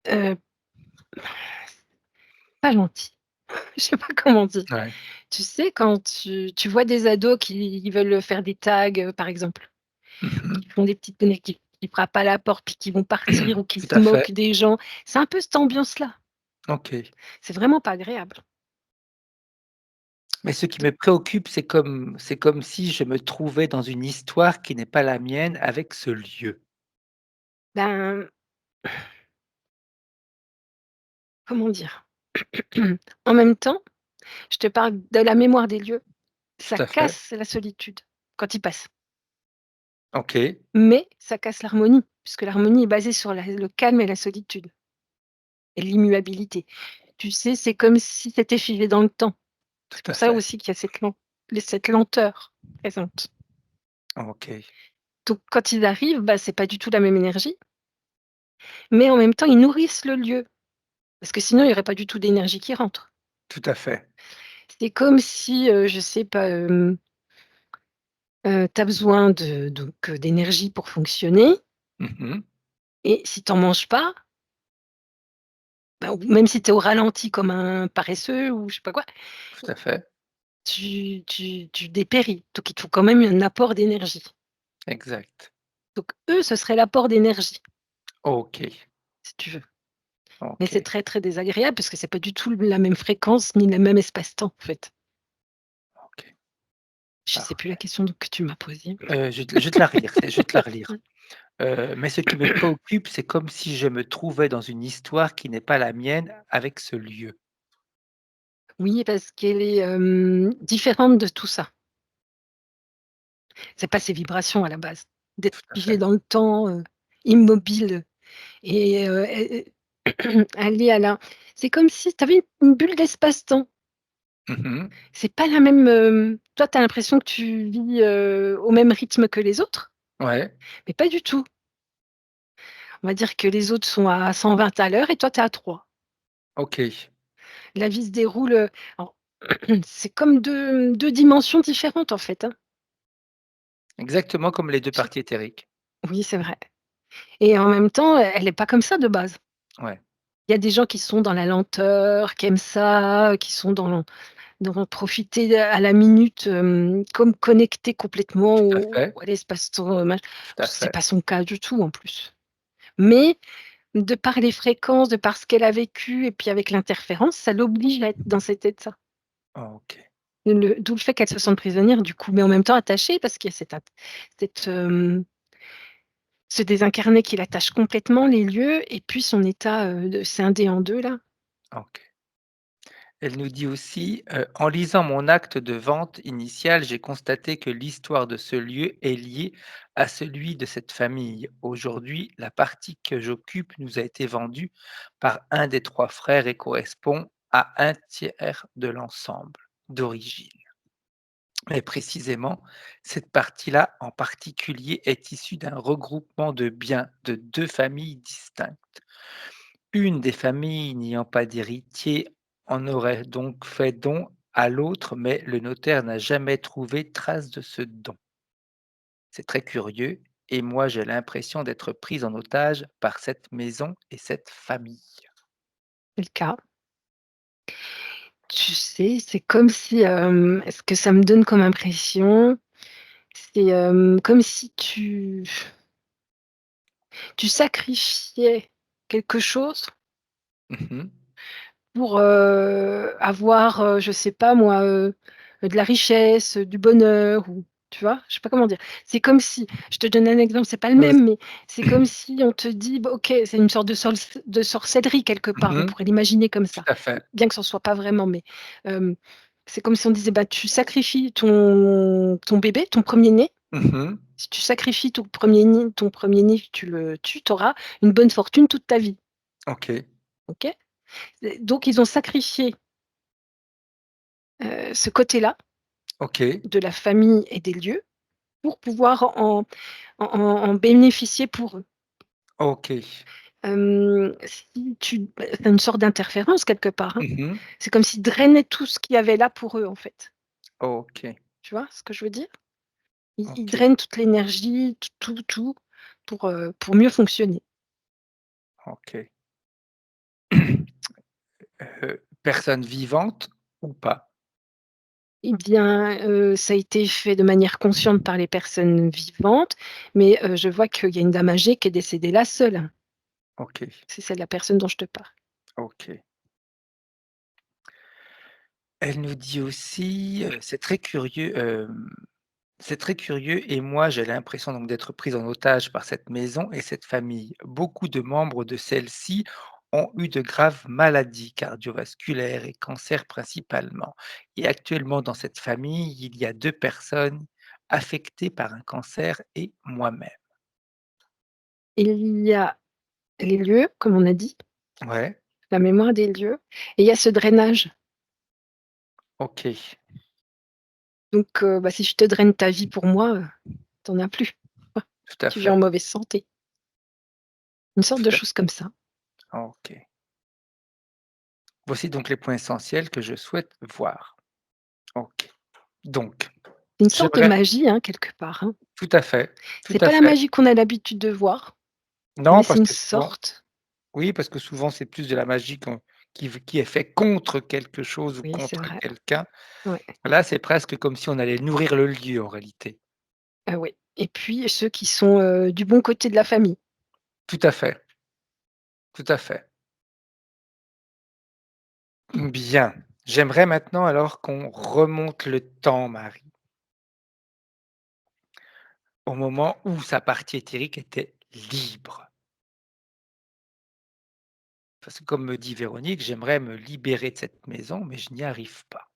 heu, pas gentils. Je sais pas comment dire. Ouais. Tu sais quand tu vois des ados qui veulent faire des tags, par exemple, Mmh. qui font des petites qui frappent à la porte, puis qui vont partir ou qui Tout se à fait. moquent des gens. C'est un peu cette ambiance-là. OK. C'est vraiment pas agréable. Mais ce qui Donc me préoccupe, c'est comme si je me trouvais dans une histoire qui n'est pas la mienne avec ce lieu. ben, comment dire? En même temps, je te parle de la mémoire des lieux, ça Tout à fait. casse la solitude quand ils passent, OK. mais ça casse l'harmonie, puisque l'harmonie est basée sur le calme et la solitude et l'immuabilité. Tu sais, c'est comme si c'était figé dans le temps. C'est Tout pour à ça fait. aussi qu'il y a cette lenteur présente. OK. Donc quand ils arrivent, bah, c'est pas du tout la même énergie, mais en même temps, ils nourrissent le lieu, parce que sinon il y aurait pas du tout d'énergie qui rentre. Tout à fait. C'est comme si, je sais pas, tu as besoin d'énergie pour fonctionner Mmh. et si tu en manges pas, bah, ou même si tu es au ralenti comme un paresseux ou je sais pas quoi, Tout à fait. tu dépéris. Donc il te faut quand même un apport d'énergie. Exact. Donc eux, ce serait l'apport d'énergie, OK. si tu veux. Mais c'est OK. très, très désagréable parce que c'est pas du tout la même fréquence ni le même espace-temps, en fait. OK. Je sais plus la Parfait. question que tu m'as posée. Je vais te la relire, je vais te la relire. Mais ce qui me préoccupe, c'est comme si je me trouvais dans une histoire qui n'est pas la mienne avec ce lieu. Oui, parce qu'elle est, différente de tout ça. C'est pas ses vibrations à la base. D'être Tout à figée fait. dans le temps, immobile et aller à la c'est comme si tu avais une bulle d'espace-temps. Mmh. C'est pas la même, toi, tu as l'impression que tu vis, au même rythme que les autres, Ouais. mais pas du tout. On va dire que les autres sont à 120 à l'heure et toi, tu es à 3. OK. La vie se déroule, alors c'est comme deux dimensions différentes, en fait, hein. Exactement comme les 2 Je parties éthériques. Oui, c'est vrai et en même temps, elle est pas comme ça de base. Ouais. Il y a des gens qui sont dans la lenteur, qui aiment ça, qui sont dans profiter à la minute, comme connectés complètement Tout à au fait. à l'espace-temps, Tout à c'est fait. pas son cas du tout, en plus. Mais de par les fréquences, de par ce qu'elle a vécu et puis avec l'interférence, ça l'oblige à être dans cet état. OK. D'où le fait qu'elle se sente prisonnière du coup, mais en même temps attachée parce qu'il y a cette, ce désincarné qui l'attache complètement, les lieux et puis son état, de scindé en 2 là. OK. Elle nous dit aussi, «En lisant mon acte de vente initial, j'ai constaté que l'histoire de ce lieu est liée à celui de cette famille. Aujourd'hui, la partie que j'occupe nous a été vendue par un des 3 frères et correspond à un tiers de l'ensemble d'origine. Mais précisément, cette partie-là en particulier est issue d'un regroupement de biens de 2 familles distinctes. Une des familles n'ayant pas d'héritier en aurait donc fait don à l'autre, mais le notaire n'a jamais trouvé trace de ce don. C'est très curieux et moi j'ai l'impression d'être prise en otage par cette maison et cette famille.» C'est le cas. Tu sais, c'est comme si, ce que ça me donne comme impression, c'est, comme si tu sacrifiais quelque chose Mmh. pour, avoir, je sais pas moi, de la richesse, du bonheur ou tu vois? Je sais pas comment dire. C'est comme si je te donne un exemple, c'est pas le Vas-y. même, mais c'est comme si on te dit: «Bah, OK», c'est une sorte de sorcellerie quelque part, on Mmh. pourrait l'imaginer comme Tout ça, à fait. bien que ça en soit pas vraiment, mais hem, c'est comme si on disait: «Bah, tu sacrifies ton bébé, ton premier-né. Mmh. Si tu sacrifies ton premier né, tu le tues, tu auras une bonne fortune toute ta vie». OK, OK? Donc ils ont sacrifié, ce côté-là OK, de la famille et des lieux pour pouvoir en bénéficier pour eux. OK. Si tu tu une sorte d'interférence quelque part, hein. Mmh. C'est comme s'ils drainaient tout ce qu'il y avait là pour eux, en fait. OK, Tu vois ce que je veux dire? Ils OK, drainent toute l'énergie, tout pour mieux fonctionner. OK. Personne vivante ou pas? Eh bien, ça a été fait de manière consciente par les personnes vivantes, mais je vois qu'il y a une dame âgée qui est décédée là, seule. OK, C'est celle la personne dont je te parle. OK. Elle nous dit aussi, c'est très curieux et moi j'ai l'impression donc d'être prise en otage par cette maison et cette famille. Beaucoup de membres de celle-ci ont eu de graves maladies cardiovasculaires et cancers principalement. Et actuellement dans cette famille, il y a 2 personnes affectées par un cancer et moi-même. Il y a les lieux, comme on a dit, Ouais, la mémoire des lieux et il y a ce drainage. OK, Donc bah, si je te draine ta vie pour moi, tu as plus. tout à Tu vis en fait, mauvaise santé. Une sorte de tout à chose comme ça. OK. Voici donc les points essentiels que je souhaite voir. OK. Donc, C'est une sorte de j'aimerais magie, hein, quelque part, hein. tout à fait, tout C'est à pas la fait. magie qu'on a l'habitude de voir, mais Non, c'est parce une que souvent sorte, oui, parce que souvent, c'est plus de la magie qui est fait contre quelque chose ou oui, c'est contre vrai, quelqu'un. ouais, Là, c'est presque comme si on allait nourrir le lieu en réalité. oui et puis ceux qui sont, du bon côté de la famille. Tout à fait, tout à fait. Bien. J'aimerais maintenant alors qu'on remonte le temps, Marie, au moment où sa partie éthérique était libre. Parce que comme me dit Véronique, j'aimerais me libérer de cette maison, mais je n'y arrive pas.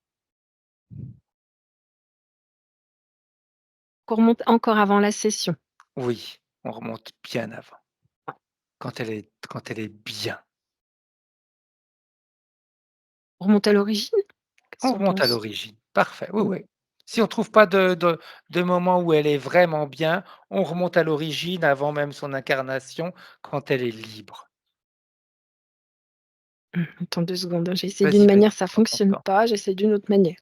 Qu'on remonte encore avant la session. Oui, on remonte bien avant, quand elle est bien. On remonte à l'origine? Qu'est-ce On que tu en remonte à penses? l'origine. Parfait, oui, Mmh. oui. Si on trouve pas de moment où elle est vraiment bien, on remonte à l'origine avant même son incarnation, quand elle est libre. Attends 2 secondes, hein, j'ai essayé d'une Vas-y, vas-y, manière, ça prends ton fonctionne temps. pas, j'essaie d'une autre manière.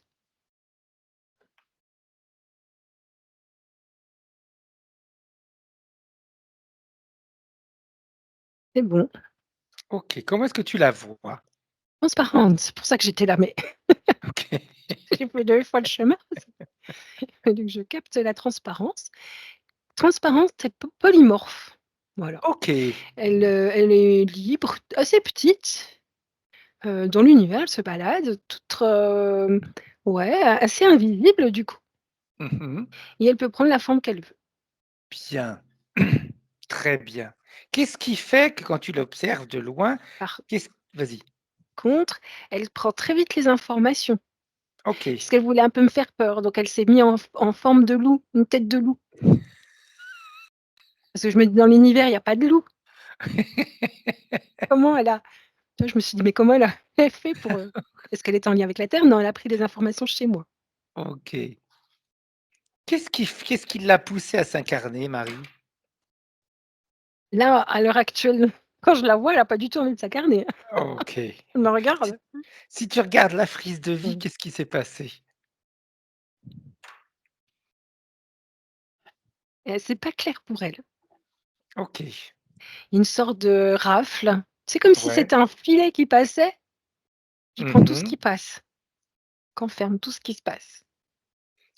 C'est bon. OK, comment est-ce que tu la vois? Transparente, c'est pour ça que j'étais là, mais OK. j'ai fait 2 fois le chemin. Il fallait que je capte la transparence. Transparente et polymorphe. Voilà. OK. Elle est libre, assez petite, dans l'univers, elle se balade, toute, ouais, assez invisible du coup Mmh. et elle peut prendre la forme qu'elle veut. Bien. Très bien. Qu'est-ce qui fait que quand tu l'observes de loin, Par qu'est-ce vas-y. contre, elle prend très vite les informations, OK. puisqu'elle voulait un peu me faire peur, donc elle s'est mis en forme de loup, une tête de loup. Parce que je me dis: «Dans l'univers, il y a pas de loup». Comment elle a Tu vois, je me suis dit: «Mais comment elle fait pour, est-ce qu'elle est en lien avec la terre?» Non, elle a pris les informations chez moi. OK. Qu'est-ce qui l'a poussée à s'incarner, Marie? Là, à l'heure actuelle, quand je la vois, elle a pas du tout envie de s'incarner. OK. Elle me Si regarde. si tu regardes la frise de vie, Mmh. qu'est-ce qui s'est passé? Et c'est pas clair pour elle. OK. Une sorte de rafle. C'est comme si Ouais. c'était un filet qui passait, qui prend tout ce Mmh. qui passe, qu'enferme tout ce qui se passe.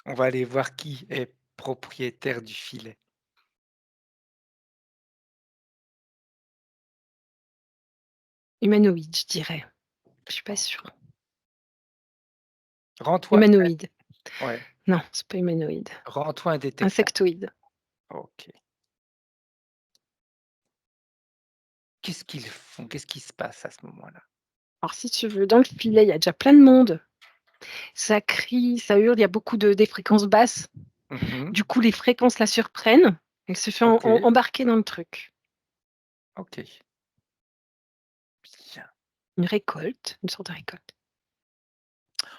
On va aller voir qui est propriétaire du filet. Humanoïde, je dirais. Je suis pas sûre. Rends-toi Humanoïde. ouais, Non, c'est pas humanoïde. rends-toi indétectable. Insectoïde. OK. Qu'est-ce qu'ils font? Qu'est-ce qui se passe à ce moment-là? Alors si tu veux, dans le filet, il y a déjà plein de monde. Ça crie, ça hurle, il y a beaucoup des fréquences basses. Mmh. Du coup, les fréquences la surprennent. Elle se fait OK, embarquer dans le truc. OK. Bien. Une récolte, une sorte de récolte.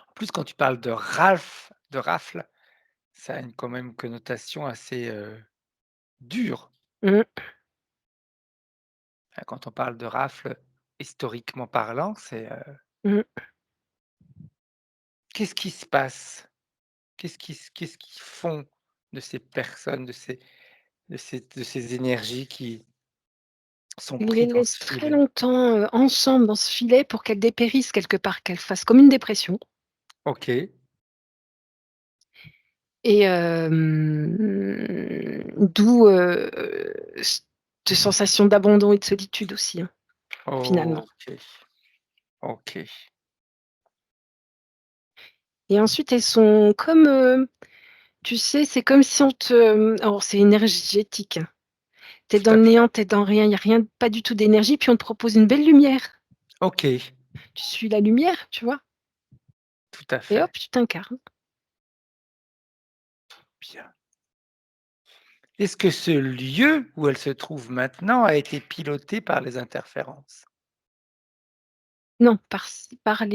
En plus, quand tu parles de rafle, ça a une quand même connotation assez, dure. Mmh, Quand on parle de rafle, historiquement parlant, mmh. qu'est-ce qui se passe? Qu'est-ce qu'ils font de ces personnes, de ces énergies qui sont Il les pris dans laisse ce très filet? longtemps, ensemble dans ce filet pour qu'elles dépérissent quelque part, qu'elles fassent comme une dépression OK. Et d'où cette sensation d'abandon et de solitude aussi, hein, finalement. OK. OK. Et ensuite, elles sont comme, tu sais, c'est comme si on te alors c'est énergétique, hein. Tu es Tout dans à le fait. néant, tu es dans rien, il y a rien, pas du tout d'énergie, puis on te propose une belle lumière. OK. Tu suis la lumière, tu vois? Tout à Et fait. hop, tu t'incarnes. Bien. Est-ce que ce lieu où elle se trouve maintenant a été piloté par les interférences? Non, par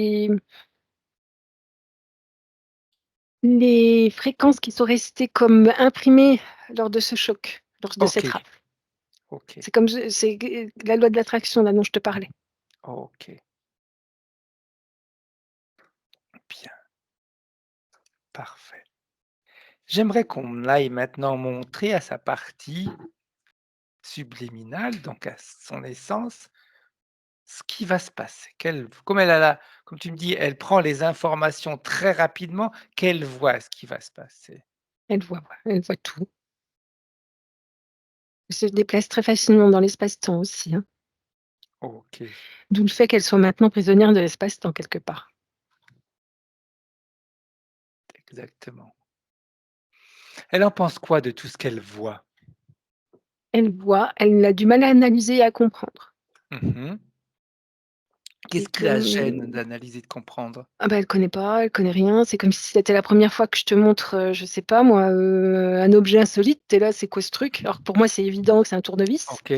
les fréquences qui sont restées comme imprimées lors de ce choc, lors de cette OK. rafle. OK. C'est comme c'est la loi de l'attraction là dont je te parlais. OK. Bien. Parfait. J'aimerais qu'on aille maintenant montrer à sa partie subliminale, donc à son essence, ce qui va se passer. Comme elle a comme tu me dis, elle prend les informations très rapidement, qu'elle voit ce qui va se passer. Elle voit tout. Elle se déplace très facilement dans l'espace-temps aussi, hein. OK, D'où le fait qu'elle soit maintenant prisonnière de l'espace-temps quelque part. exactement. Elle en pense quoi de tout ce qu'elle voit? Elle voit, elle a du mal à analyser et à comprendre. Mmh. C'est Qu'est-ce qui la gêne comme d'analyser, de comprendre? ah bah, elle connaît pas, elle connaît rien. C'est comme si c'était la première fois que je te montre, je sais pas moi, un objet insolite. Tu es là: «C'est quoi ce truc?» Alors que pour moi, c'est évident que c'est un tournevis. OK,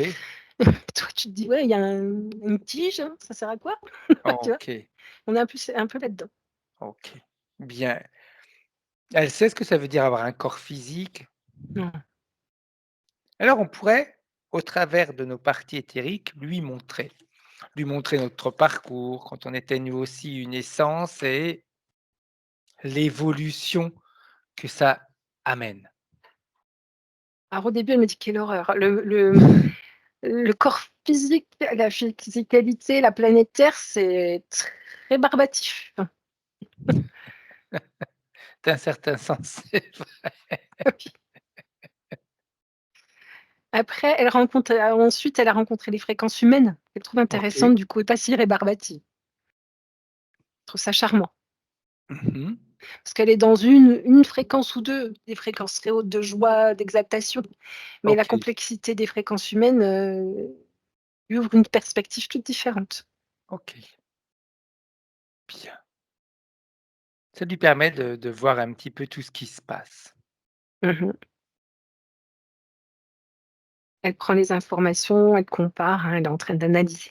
Toi, tu te dis: «Ouais, il y a une tige, hein, ça sert à quoi?» Tu vois? OK, On est un peu là-dedans. OK. Bien. Elle sait ce que ça veut dire avoir un corps physique? Non. Alors on pourrait, au travers de nos parties éthériques, lui montrer notre parcours, quand on était nous aussi une essence et l'évolution que ça amène. Alors au début, elle me dit: «Quelle horreur!» Le corps physique, la physicalité, la planète Terre, c'est très barbatif. Enfin, D'un certain sens, c'est vrai. après, ensuite, elle a rencontré les fréquences humaines, qu'elle trouve OK. intéressantes du coup et pas si rébarbatives. Je trouve ça charmant. Mmh. Parce qu'elle est dans une fréquence ou 2, des fréquences très hautes de joie, d'exaltation, mais la OK, complexité des fréquences humaines, lui ouvre une perspective toute différente. OK, bien. Ça lui permet de voir un petit peu tout ce qui se passe. Mmh. Elle prend les informations, elle compare, hein, elle est en train d'analyser.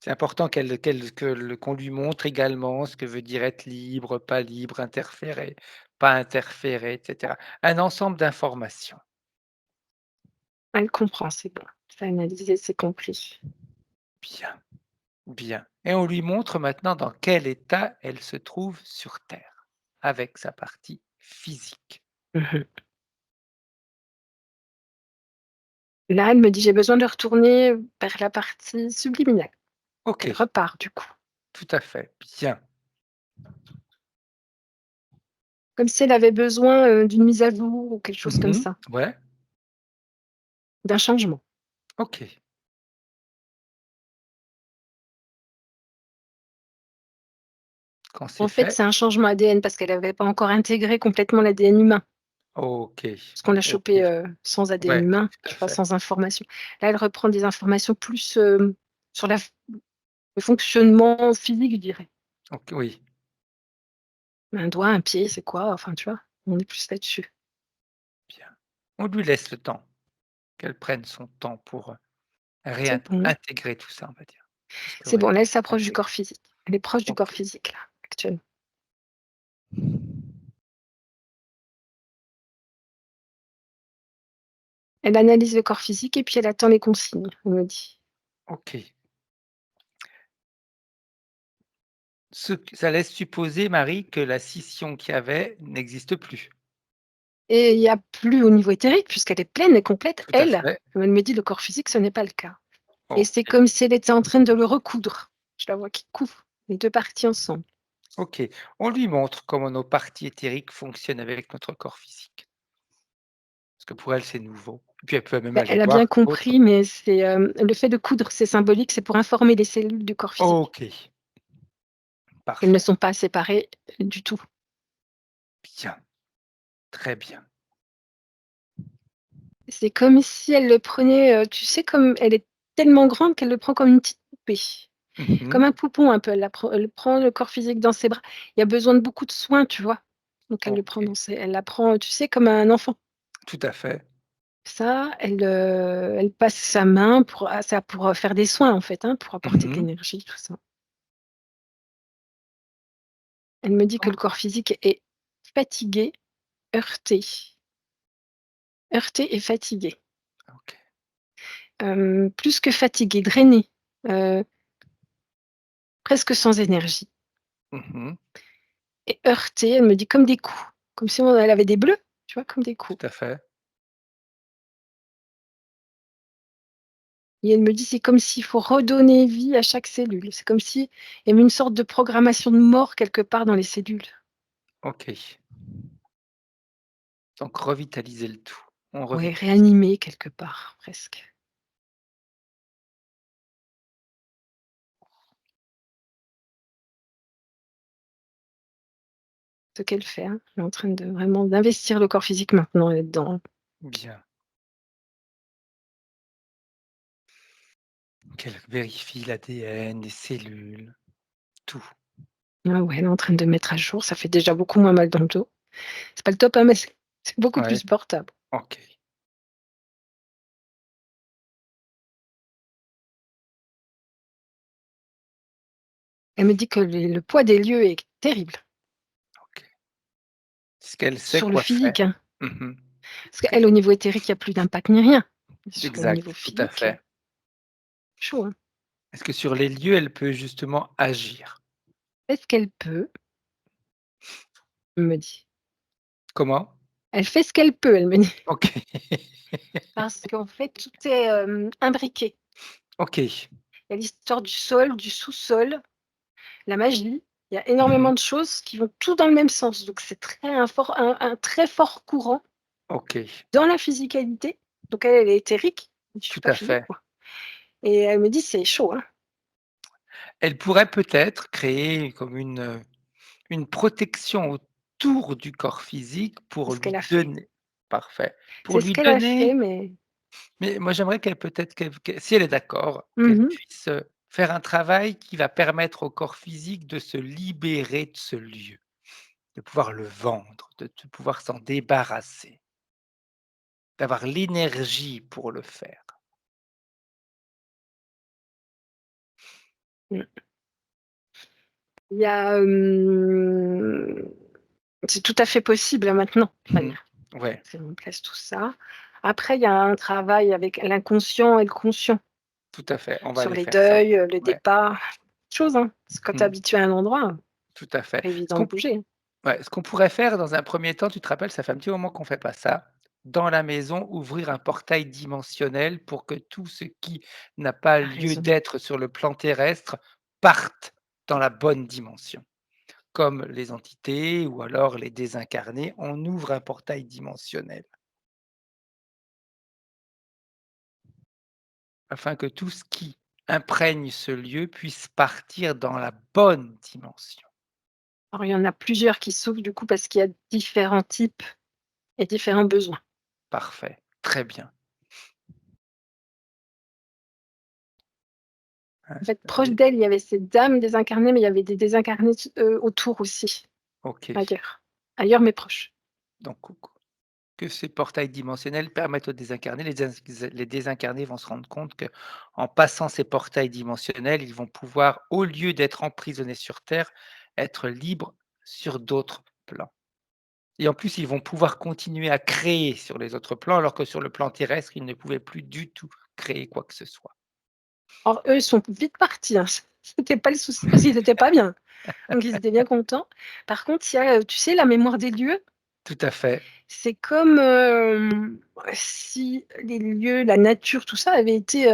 C'est important qu'on lui montre également ce que veut dire être libre, interférer, pas interférer, et cetera. Un ensemble d'informations. Elle comprend, c'est bon. C'est analysé, c'est compris. Bien, bien, et on lui montre maintenant dans quel état elle se trouve sur terre, avec sa partie physique. Mmh. Là, elle me dit: «J'ai besoin de retourner vers la partie subliminale». Elle OK, repart du coup, tout à fait, bien. comme si elle avait besoin, d'une mise à jour ou quelque chose comme Mmh. ça, Ouais, d'un changement. OK. Quand c'est En fait, fait, c'est un changement ADN parce qu'elle avait pas encore intégré complètement l'ADN humain. OK, Parce qu'on l'a chopé, OK. sans ADN Ouais, humain, tout à tu vois? fait. Sans information. Là, elle reprend des informations plus, sur le fonctionnement physique, je dirais. OK, oui, Un doigt, un pied, c'est quoi? Enfin, tu vois? On est plus là-dessus. bien. On lui laisse le temps, qu'elle prenne son temps pour, C'est bon, intégrer tout ça, on va dire. Tout ce c'est qu'aurait bon, là, elle pu s'approche du intégrer. corps physique. Elle est proche du corps OK. physique, là, actuellement. Elle analyse le corps physique et puis elle attend les consignes, elle me dit. OK. Ça laisse supposer, Marie, que la scission qu'il y avait n'existe plus. Et il y a plus au niveau éthérique puisqu'elle est pleine et complète, Tout à elle. fait. Elle me dit: «Le corps physique, ce n'est pas le cas» et c'est OK. comme si elle était en train de le recoudre. Je la vois qui coud les 2 parties ensemble. OK. On lui montre comment nos parties éthériques fonctionnent avec notre corps physique. Parce que pour elle, c'est nouveau. Et puis elle peut même Bah, aller elle a voir bien d'autres. compris, mais c'est, le fait de coudre, c'est symbolique, c'est pour informer les cellules du corps physique OK, qu'elles ne parfait. sont pas séparées du tout. Bien, très bien. C'est comme si elle le prenait, tu sais, comme elle est tellement grande qu'elle le prend comme une petite poupée, comme Mmh. un poupon un peu. Elle prend le corps physique dans ses bras. Il y a besoin de beaucoup de soins, tu vois? Donc OK, elle la prend, tu sais, comme un enfant. tout à fait. Ça, elle passe sa main pour faire des soins, en fait, hein, pour apporter de Mmh. l'énergie, tout ça. Elle me dit que le OK, corps physique est fatigué, heurté, heurté et fatigué. OK. Plus que fatigué, drainé, heu, presque sans énergie Mmh. et heurté, elle me dit comme des coups, comme si elle avait des bleus, tu vois? Comme des coups Tout à fait. et elle me dit: «C'est comme s'il faut redonner vie à chaque cellule». C'est comme si il y avait une sorte de programmation de mort quelque part dans les cellules. OK. Donc revitaliser le tout. On Ouais, revitalise. réanimer quelque part, presque. Ce qu'elle fait, hein. Elle est en train de vraiment d'investir le corps physique maintenant là-dedans. Bien. Qu'elle vérifie l'ADN, les cellules, tout. Ah ouais, elle est en train de mettre à jour, ça fait déjà beaucoup moins mal dans le dos. C'est pas le top, hein, mais c'est beaucoup plus Ouais, supportable. OK. Elle me dit que le poids des lieux est terrible OK. Est-ce qu'elle sait sur le quoi faire? physique, hein. Mmh. Parce Est-ce que qu'elle, au niveau éthérique, il y a plus d'impact ni rien. Sur le niveau exact, tout à physique, fait. chaud, hein. Est-ce que sur les lieux, elle peut justement agir? Fait ce qu'elle peut, elle me dit. Comment? Elle fait ce qu'elle peut, elle me dit. OK. Parce qu'en fait, tout est, imbriqué. OK. Il y a l'histoire du sol, du sous-sol, la magie. Il y a Mmh. énormément de choses qui vont tout dans le même sens. Donc c'est un très fort courant OK, dans la physicalité. Donc elle est éthérique, je suis tout pas à physique, fait. moi. Et elle me dit: «C'est chaud, hein». Elle pourrait peut-être créer comme une protection autour du corps physique C'est pour ce qu'elle lui a fait. donner parfait. Pour C'est ce lui qu'elle a fait, donner mais mais moi j'aimerais qu'elle peut-être qu'elle si elle est d'accord, qu'elle mmh. puisse, faire un travail qui va permettre au corps physique de se libérer de ce lieu, de pouvoir le vendre, de pouvoir s'en débarrasser, d'avoir l'énergie pour le faire. Mmh. Il y a, c'est tout à fait possible, hein, maintenant, de toute Mmh. manière. Ouais, C'est en place tout ça. Après, il y a un travail avec l'inconscient et le conscient tout à fait, on va sur aller les faire ça. deuils, le Ouais. départ, chose, hein. Parce que quand tu es Mmh. habitué à un endroit, Tout à c'est fait. pas évident de bouger, hein. Ce qu'on pourrait faire dans un premier temps, tu te rappelles, ça fait un petit moment qu'on fait pas ça, dans la maison, ouvrir un portail dimensionnel pour que tout ce qui n'a pas Tu lieu raison. d'être sur le plan terrestre parte dans la bonne dimension. Comme les entités ou alors les désincarnés, on ouvre un portail dimensionnel afin que tout ce qui imprègne ce lieu puisse partir dans la bonne dimension. Alors il y en a plusieurs qui s'ouvrent du coup parce qu'il y a différents types et différents besoins. Parfait, très bien. Hein, En fait, proche allez, d'elle, il y avait ces dames désincarnées, mais il y avait des désincarnés autour aussi, OK, ailleurs. Ailleurs, mais proches. donc que ces portails dimensionnels permettent aux désincarnés. Les désincarnés vont se rendre compte que en passant ces portails dimensionnels, ils vont pouvoir, au lieu d'être emprisonnés sur terre, être libres sur d'autres plans. Et en plus, ils vont pouvoir continuer à créer sur les autres plans, alors que sur le plan terrestre, ils ne pouvaient plus du tout créer quoi que ce soit. Or eux, ils sont vite partis, hein. C'était pas le souci parce qu'ils étaient pas bien. Donc ils étaient bien contents. Par contre, il y a, tu sais, la mémoire des lieux, Tout à fait. c'est comme, si les lieux, la nature, tout ça avait été,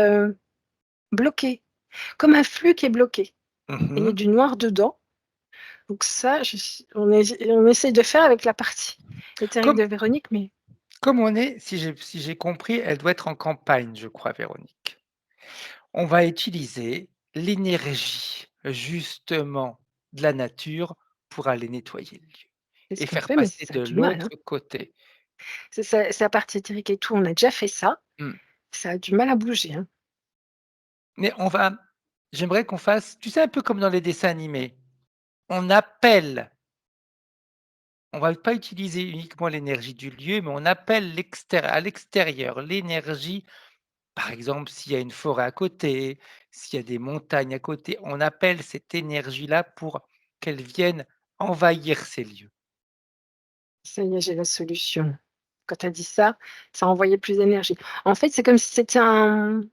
bloqué. Comme un flux qui est bloqué et il y a Mmh. du noir dedans. Donc ça, on essaie de faire avec la partie éthérique Comme de Véronique, mais comme on est, si j'ai compris, elle doit être en campagne, je crois, Véronique. On va utiliser l'énergie, justement, de la nature pour aller nettoyer le lieu c'est et ce qu'on faire fait, mais passer ça a de du mal, l'autre hein. côté. C'est la partie éthérique et tout, on a déjà fait ça. Mmh. Ça a du mal à bouger, hein. Mais j'aimerais qu'on fasse, tu sais, un peu comme dans les dessins animés. On appelle, on va pas utiliser uniquement l'énergie du lieu, mais on appelle à l'extérieur l'énergie. Par exemple, s'il y a une forêt à côté, s'il y a des montagnes à côté, on appelle cette énergie-là pour qu'elle vienne envahir ces lieux. Ça y est, j'ai la solution. Quand tu as dit ça, ça a envoyé plus d'énergie. En fait, c'est comme si c'était comme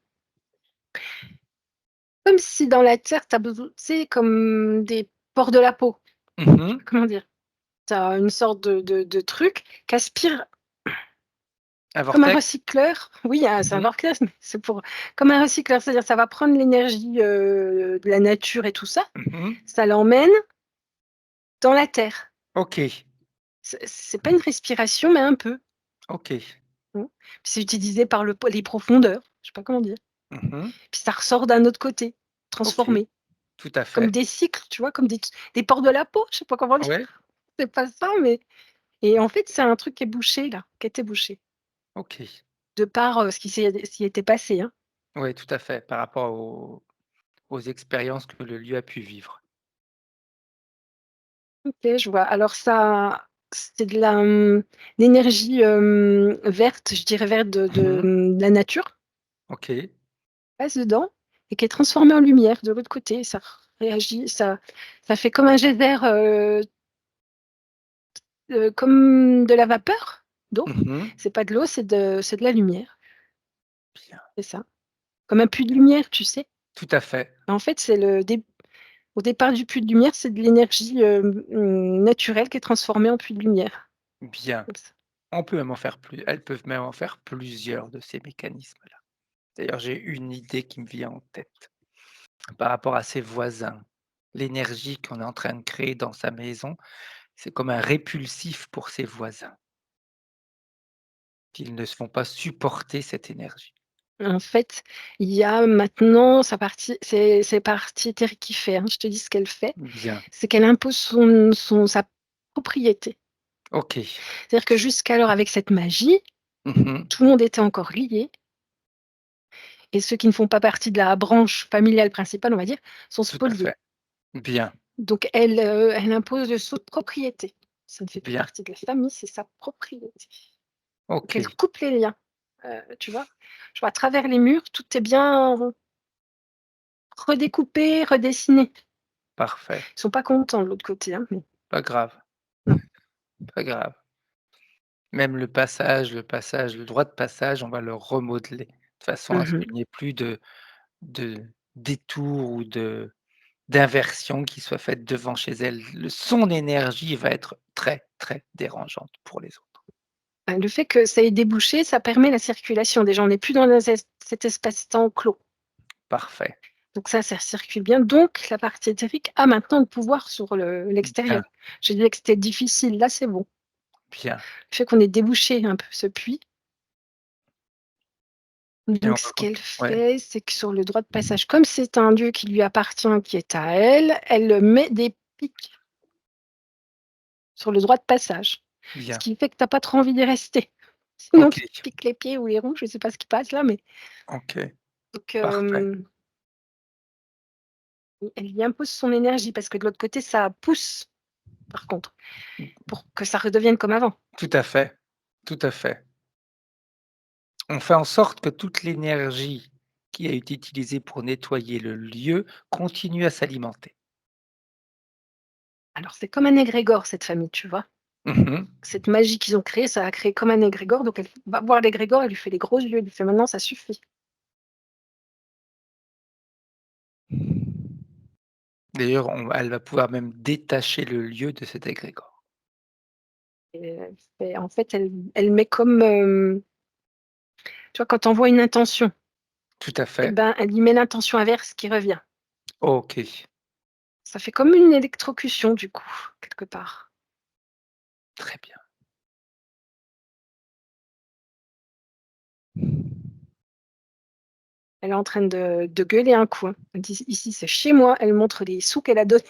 si dans la terre, tu as besoin, tu sais, comme des pores de la peau. Je sais Mmh. pas comment dire? Tu as une sorte de truc qui aspire Un comme un vortex? recycleur. Oui, c'est un Mmh. vortex, mais c'est pour comme un recycleur, c'est-à-dire ça va prendre l'énergie, de la nature et tout ça, Mmh. ça l'emmène dans la terre. OK, C'est pas une respiration, mais un peu. OK. Mmh. Puis c'est utilisé par les profondeurs, je sais pas comment dire. Mmh. Puis ça ressort d'un autre côté, OK, transformé, tout à comme fait. des cycles, tu vois? Comme des pores de la peau, je sais pas comment dire. Ouais, C'est pas ça, mais et en fait, c'est un truc qui est bouché là, qui était bouché, OK. de par, ce qui était passé, hein. Ouais, tout à fait, par rapport aux expériences que le lieu a pu vivre. OK, je vois. Alors ça, c'est de l'énergie, verte, je dirais verte Mmh. de la nature, OK. passe dedans et qui est transformée en lumière de l'autre côté. Ça réagit, ça fait comme un geyser, comme de la vapeur d'eau. Mmh. C'est pas de l'eau, c'est de la lumière, Bien, c'est ça. Comme un puits de lumière, tu sais? tout à fait, En fait, c'est au départ du puits de lumière, c'est de l'énergie, naturelle qui est transformée en puits de lumière, bien. comme ça. On peut même en faire plus elles peuvent même en faire plusieurs de ces mécanismes-là. D'ailleurs, j'ai une idée qui me vient en tête par rapport à ses voisins. L'énergie qu'on est en train de créer dans sa maison, c'est comme un répulsif pour ses voisins, qu'ils ne se font pas supporter cette énergie. En fait, il y a maintenant c'est partie éthérique qui fait, hein. Je te dis ce qu'elle fait, Bien, c'est qu'elle impose sa propriété. OK. C'est-à-dire que jusqu'alors avec cette magie, Mmh. tout le monde était encore lié et ceux qui ne font pas partie de la branche familiale principale, on va dire, sont Tout à spoliés. fait. Bien, Donc elle impose le saut de propriété. Ça ne fait plus bien. partie de la famille, c'est sa propriété. Donc elle OK, coupe les liens, tu vois? Je vois à travers les murs, tout est bien redécoupé, redessiné. parfait. Ils sont pas contents de l'autre côté, hein, mais Pas grave, non. pas grave. Même le droit de passage, on va le remodeler de façon à ce Mmh. qu'il n'y ait plus de détours ou d'inversions qui soient faites devant chez elle. Son énergie va être très, très dérangeante pour les autres. Le fait que ça ait débouché, ça permet la circulation des gens. On n'est plus dans cet espace-temps clos. Parfait, Donc ça circule bien. Donc la partie éthérique a maintenant le pouvoir sur bien, l'extérieur. J'ai dit que c'était difficile, là c'est bon. bien. Le fait qu'on ait débouché un peu ce puits. Et on Donc va ce con qu'elle Ouais, fait, c'est que sur le droit de passage, comme c'est un lieu qui lui appartient, qui est à elle, elle met des pics sur le droit de passage. Ce bien. qui fait que tu as pas trop envie d'y rester. Sinon OK, tu te piques les pieds ou les roues, je sais pas ce qui passe là, mais OK, donc parfait. elle y impose son énergie parce que de l'autre côté, ça pousse par contre, pour que ça redevienne comme avant. Tout à fait, tout à fait. On fait en sorte que toute l'énergie qui a été utilisée pour nettoyer le lieu continue à s'alimenter. Alors c'est comme un égrégore cette famille, tu vois? Mmh. Cette magie qu'ils ont créée, ça a créé comme un égrégore, donc elle va voir l'égrégore, elle lui fait les gros yeux, elle lui fait: «Maintenant ça suffit». D'ailleurs, elle va pouvoir même détacher le lieu de cet égrégore. Et elle fait en fait, elle met comme, tu vois quand tu envoies une intention Tout à et fait. ben, elle y met l'intention inverse qui revient. OK, Ça fait comme une électrocution du coup, quelque part. Très bien. Elle est en train de gueuler un coup, hein. Elle dit: «Ici, c'est chez moi». Elle montre les sous qu'elle a donnés.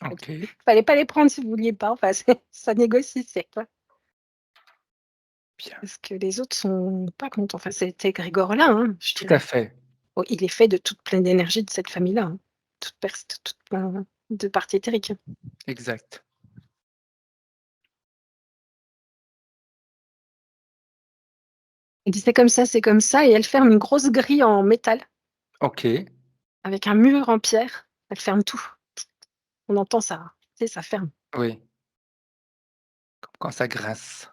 Elle dit: OK, «Fallait pas les prendre si vous vouliez pas». Enfin, c'est ça négocie, c'est quoi. bien. Parce que les autres sont pas contents. Enfin, cet égrégore-là, hein, je Tout à dirais. fait, Oh, il est fait de toute plein d'énergie de cette famille-là, hein. Toute plein de parties éthériques, hein. exact. Elle dit: c'est comme ça» et elle ferme une grosse grille en métal OK, avec un mur en pierre. Elle ferme tout. On entend ça, tu sais, ça ferme. oui, comme quand ça grince.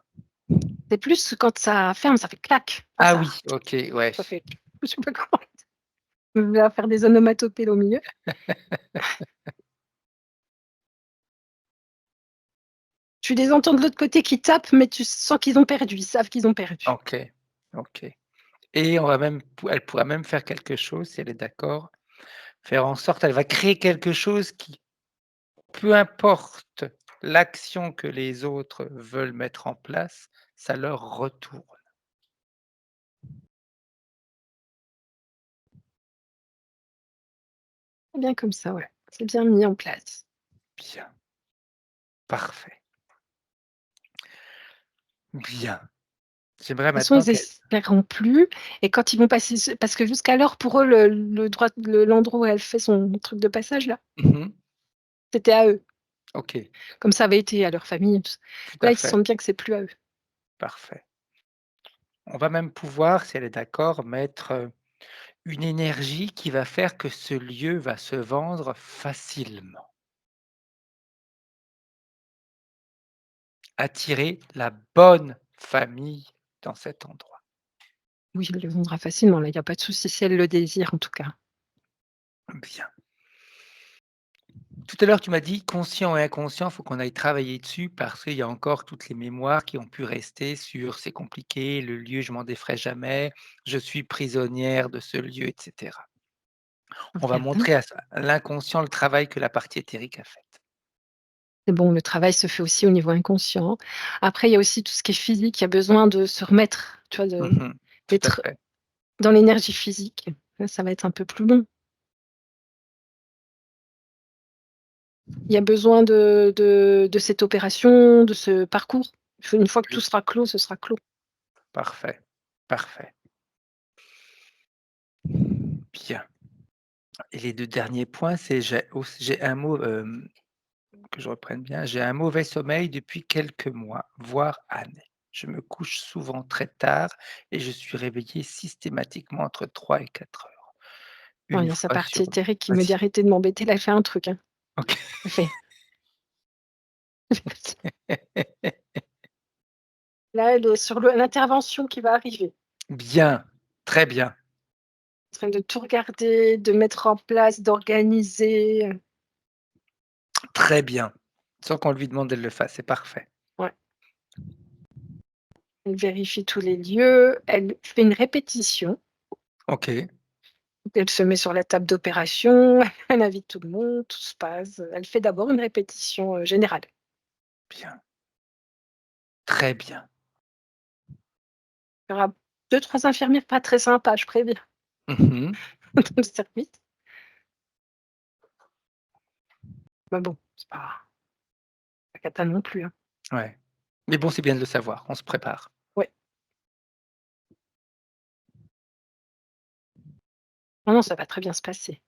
C'est plus quand ça ferme, ça fait clac, pas Ah ça oui, OK, ouais. ça fait je sais pas comment on va faire des onomatopées au milieu. Tu les entends de l'autre côté qui tapent, mais tu sens qu'ils ont perdu, ils savent qu'ils ont perdu. OK, OK et on va même elle pourra même faire quelque chose, si elle est d'accord, faire en sorte elle va créer quelque chose qui, peu importe l'action que les autres veulent mettre en place, ça leur retourne. C'est bien comme ça, ouais. C'est bien mis en place. Bien, parfait, bien. J'aimerais De toute façon, maintenant ils qu'elle espéreront plus et quand ils vont passer parce que jusqu'alors pour eux l'endroit où elle fait son truc de passage là, mmh c'était à eux, OK, comme ça avait été à leur famille, tout ça. tout à Là, ils fait, sentent bien que c'est plus à eux. parfait. On va même pouvoir, si elle est d'accord, mettre, une énergie qui va faire que ce lieu va se vendre facilement. Attirer la bonne famille dans cet endroit. Oui, elle le vendra facilement, là, il y a pas de souci si elle le désire en tout cas. Bien. Tout à l'heure, tu m'as dit conscient et inconscient, il faut qu'on aille travailler dessus parce qu'il y a encore toutes les mémoires qui ont pu rester sur c'est compliqué, le lieu, je m'en défrais jamais, je suis prisonnière de ce lieu, et cetera. On va Regarde, hein. montrer à l'inconscient le travail que la partie éthérique a fait. C'est bon, le travail se fait aussi au niveau inconscient. Après, il y a aussi tout ce qui est physique, il y a besoin de se remettre, tu vois, Mmh. Tout à d'être fait. dans l'énergie physique. Là, ça va être un peu plus long. Il y a besoin de cette opération, de ce parcours. Une fois que tout Oui, sera clos, ce sera clos. parfait, parfait. Bien et les 2 derniers points, c'est j'ai un mot, que je reprenne bien, j'ai un mauvais sommeil depuis quelques mois, voire années. Je me couche souvent très tard et je suis réveillé systématiquement entre 3 et 4 heures. Non, il Une y a sa fois partie sur éthérique qui me dit: Vas-y. «Arrêtez de m'embêter, là, elle fait un truc, hein». OK. Elle fait là, elle est sur l'intervention qui va arriver. Bien, très bien, En train de tout regarder, de mettre en place, d'organiser, très bien. Sans qu'on lui demande, elle le fasse, c'est parfait. ouais. Elle vérifie tous les lieux, elle fait une répétition. OK, Elle se met sur la table d'opération, elle invite tout le monde, tout se passe. Elle fait d'abord une répétition, générale. bien, très bien. Il y aura 2-3 infirmières pas très sympas, je préviens, Mmh. dans le service. Mais bon, c'est pas cata non plus, hein. Ouais. Mais bon, c'est bien de le savoir, on se prépare. Ouais. Non, non, ça va très bien se passer.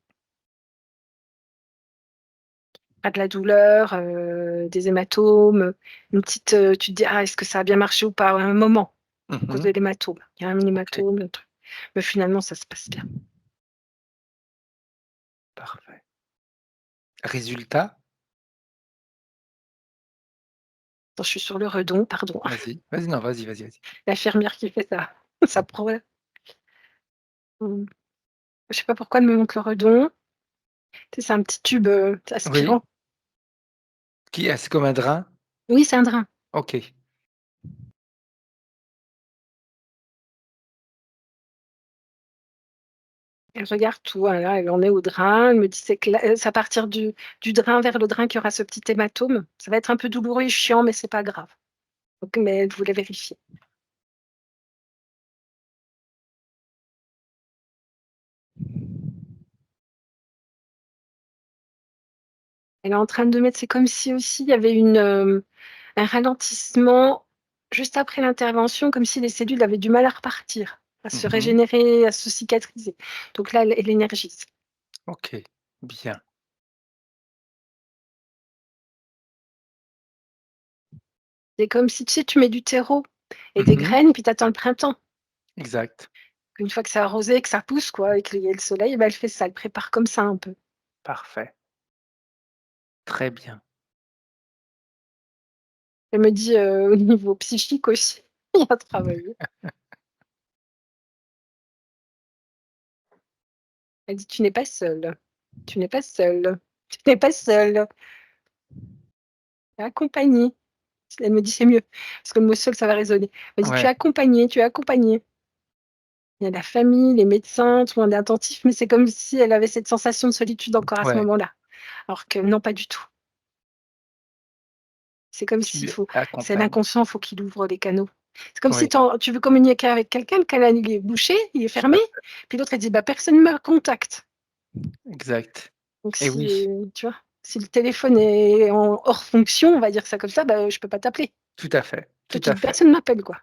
Pas de la douleur, des hématomes, une petite, tu te dis: «Ah, est-ce que ça a bien marché ou pas?» à un moment, à cause de Mmh. l'hématome. Il y a un OK, hématome, le truc. Mais finalement, ça se passe bien. parfait. Résultat? Attends, je suis sur le redon, pardon. Vas-y, vas-y, non, vas-y, vas-y, vas-y. L'infirmière qui fait sa pro mmh, je sais pas pourquoi elle me montre le redon. Tu sais, c'est un petit tube, Oui, aspirant. qui est c'est comme un drain? Oui, c'est un drain. OK. Elle regarde tout, voilà, elle en est au drain, elle me dit: «C'est à partir du drain vers le drain qu'il y aura ce petit hématome. Ça va être un peu douloureux et chiant, mais c'est pas grave». Donc mais elle voulait vérifier. Elle est en train de mettre c'est comme si aussi il y avait un ralentissement juste après l'intervention, comme si les cellules avaient du mal à repartir, à se Mmh. régénérer, à se cicatriser. Donc là, elle énergise. OK, bien. C'est comme si, tu sais, tu mets du terreau et des Mmh. graines, puis tu attends le printemps. Exact. Une fois que c'est arrosé, que ça pousse quoi et qu'il y a le soleil, bah, elle fait ça, elle prépare comme ça un peu. Parfait. Très bien. Elle me dit, au niveau psychique aussi, il y a à travailler. Elle dit: «Tu n'es pas seule, tu n'es pas seule, tu n'es pas seule, tu es accompagnée». Elle me dit: «C'est mieux», parce que le mot seul, ça va résonner. Elle me dit: «Tu es Ouais, accompagnée, tu es accompagnée». Il y a la famille, les médecins, tout le monde est attentif, mais c'est comme si elle avait cette sensation de solitude encore à ce ouais. moment-là. Alors que non, pas du tout. C'est comme s'il Tu faut c'est accompagnes. l'inconscient, faut qu'il ouvre les canaux. C'est comme si Oui, tu veux communiquer avec quelqu'un, le canal il est bouché, il est tout fermé, à fait. puis l'autre elle dit: «Bah, personne me contacte». Exact. Donc Et si, oui, tu vois? Si le téléphone est en hors fonction, on va dire ça comme ça, bah, je peux pas t'appeler. tout à fait, Toi, tout tu à dis: fait, «Personne m'appelle», quoi.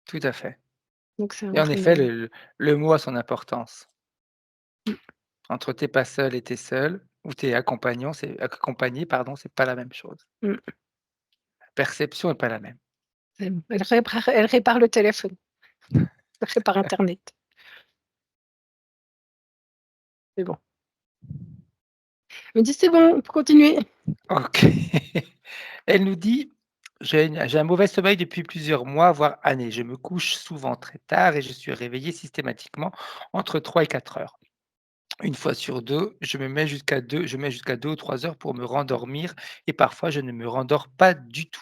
tout à fait. Donc c'est Et en en train effet, de le mot a son importance. mmh, Entre tu es pas seul et tu es seul ou tu es accompagnant, c'est accompagné, pardon, c'est pas la même chose. mmh, La perception est pas la même. elle répare le téléphone, elle répare internet. C'est bon. Elle me dit: «C'est bon, on peut continuer». OK. Elle nous dit: «J'ai un mauvais sommeil depuis plusieurs mois, voire années. Je me couche souvent très tard et je suis réveillée systématiquement entre 3 et 4 heures. Une fois sur 2, je mets jusqu'à 2 ou 3 heures pour me rendormir et parfois je ne me rendors pas du tout.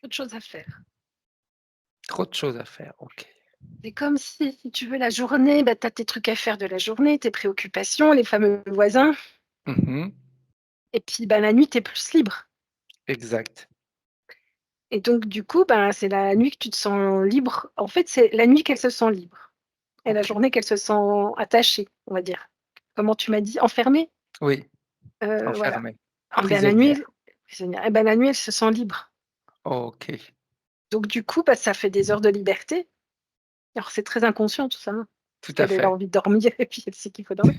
Autre chose à faire. Trop de choses à faire». OK. C'est comme si tu veux, la journée, bah, tu as tes trucs à faire de la journée, tes préoccupations, les fameux voisins Mmh. et puis, bah, la nuit, tu es plus libre Exact. et donc du coup, ben, c'est la nuit que tu te sens libre. En fait, c'est la nuit qu'elle se sent libre et la OK. journée qu'elle se sent attachée, on va dire. Comment tu m'as dit? Enfermée? Oui, Voilà. enfermée, Ah ben, la nuit, prisonnière. prisonnière et ben, la nuit, elle se sent libre. OK. Donc du coup, bah, ça fait des heures de liberté. Alors c'est très inconscient tout ça, hein, Tout parce à qu'elle a fait. envie de dormir et puis elle sait qu'il faut dormir.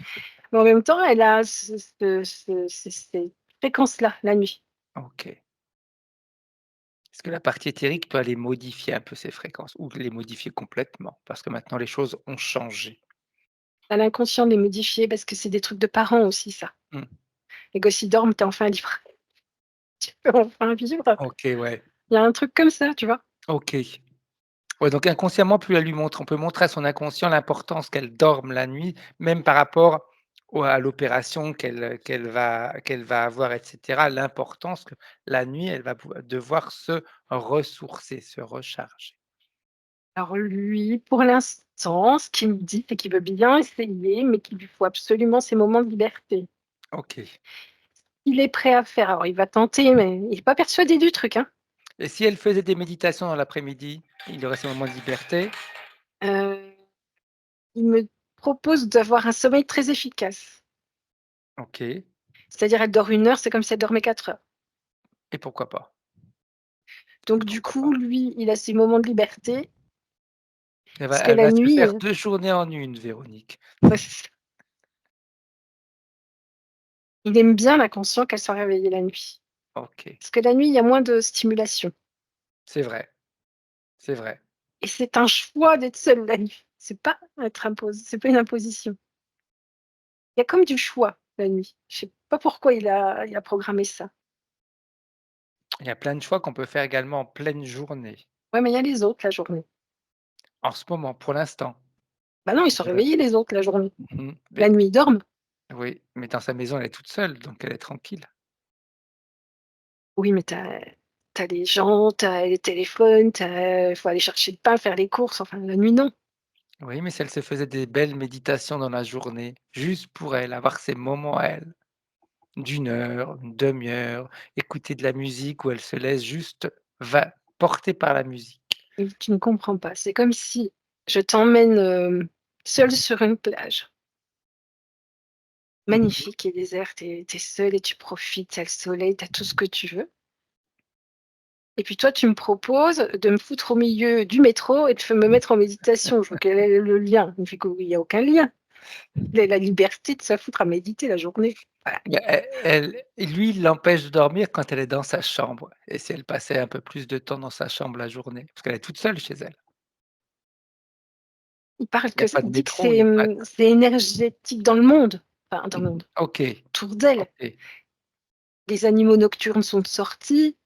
Mais en même temps, elle a ces fréquences-là, la nuit. OK. Est-ce que la partie éthérique peut aller modifier un peu ces fréquences ou les modifier complètement? Parce que maintenant les choses ont changé. Tu as l'inconscient de les modifier parce que c'est des trucs de parents aussi ça. Mmh. Les gosses, ils dorment, tu es enfin libre. Tu peux enfin vivre. OK, ouais. Il y a un truc comme ça, tu vois? OK. Ouais, donc inconsciemment, plus elle lui montre on peut montrer à son inconscient l'importance qu'elle dorme la nuit, même par rapport à l'opération qu'elle va avoir et cetera. L'importance que la nuit, elle va devoir se ressourcer, se recharger. Alors lui, pour l'instant, ce qu'il me dit, c'est qu'il veut bien essayer, mais qu'il lui faut absolument ces moments de liberté. OK. Il est prêt à faire. Alors il va tenter, mais il est pas persuadé du truc, hein. Et si elle faisait des méditations dans l'après-midi, il aurait ses moments de liberté? Heu, il me propose d'avoir un sommeil très efficace. OK. C'est-à-dire elle dort 1 heure, c'est comme si elle dormait 4 heures. Et pourquoi pas? Et Donc du pourquoi coup, pas? lui, il a ses moments de liberté, Elle va parce que elle la va se nuit, faire 2 journées en une, Véronique. ouais, c'est ça. Il aime bien l'inconscient qu'elle soit réveillée la nuit. OK. Parce que la nuit, il y a moins de stimulation C'est vrai, c'est vrai. et c'est un choix d'être seule la nuit. C'est pas une imposition. Il y a comme du choix la nuit. Je sais pas pourquoi il a programmé ça. Il y a plein de choix qu'on peut faire également en pleine journée. Ouais, mais il y a les autres la journée. En ce moment, pour l'instant. Bah non, ils sont Heu, réveillés les autres la journée. La Mais nuit, ils dorment. oui, mais dans sa maison, elle est toute seule, donc elle est tranquille. Oui, mais as les gens, tu as les téléphones, il faut aller chercher le pain, faire les courses, enfin la nuit non. Oui, mais si elle se faisait des belles méditations dans la journée, juste pour elle, avoir ses moments à elle, d'une heure, une demi-heure, écouter de la musique où elle se laisse juste va porter par la musique. Et tu ne comprends pas. C'est comme si je t'emmène, seule sur une plage Mmh. magnifique et déserte et tu es seule et tu profites, tu as le soleil, tu as tout ce que tu veux et puis toi, tu me proposes de me foutre au milieu du métro et de me mettre en méditation. Je vois quel est le lien? Il me fait qu'il y a aucun lien. Il a la liberté de se foutre à méditer la journée. Voilà. Mais lui, il l'empêche de dormir quand elle est dans sa chambre et si elle passait un peu plus de temps dans sa chambre la journée, parce qu'elle est toute seule chez elle. Il parle Il y a que pas de il dit que métro, il y a pas de c'est énergétique dans le monde, enfin dans le mmh. monde, OK, autour d'elle. OK, Les animaux nocturnes sont sortis.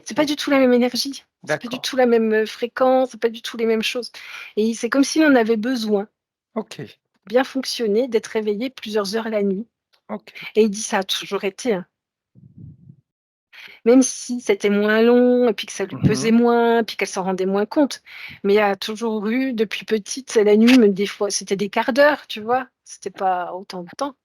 C'est pas OK, du tout la même énergie, c'est pas du d'accord, tout la même, fréquence, c'est pas du tout les mêmes choses et c'est comme s'il en avait besoin, OK, pour bien fonctionner, d'être réveillé plusieurs heures la nuit OK. et il dit: «Ça a toujours été, hein». Même si c'était moins long et puis que ça lui pesait Mmh. moins, puis qu'elle s'en rendait moins compte. Mais il y a toujours eu depuis petite, la nuit, même des fois, c'était des quarts d'heure, tu vois? C'était pas autant de temps.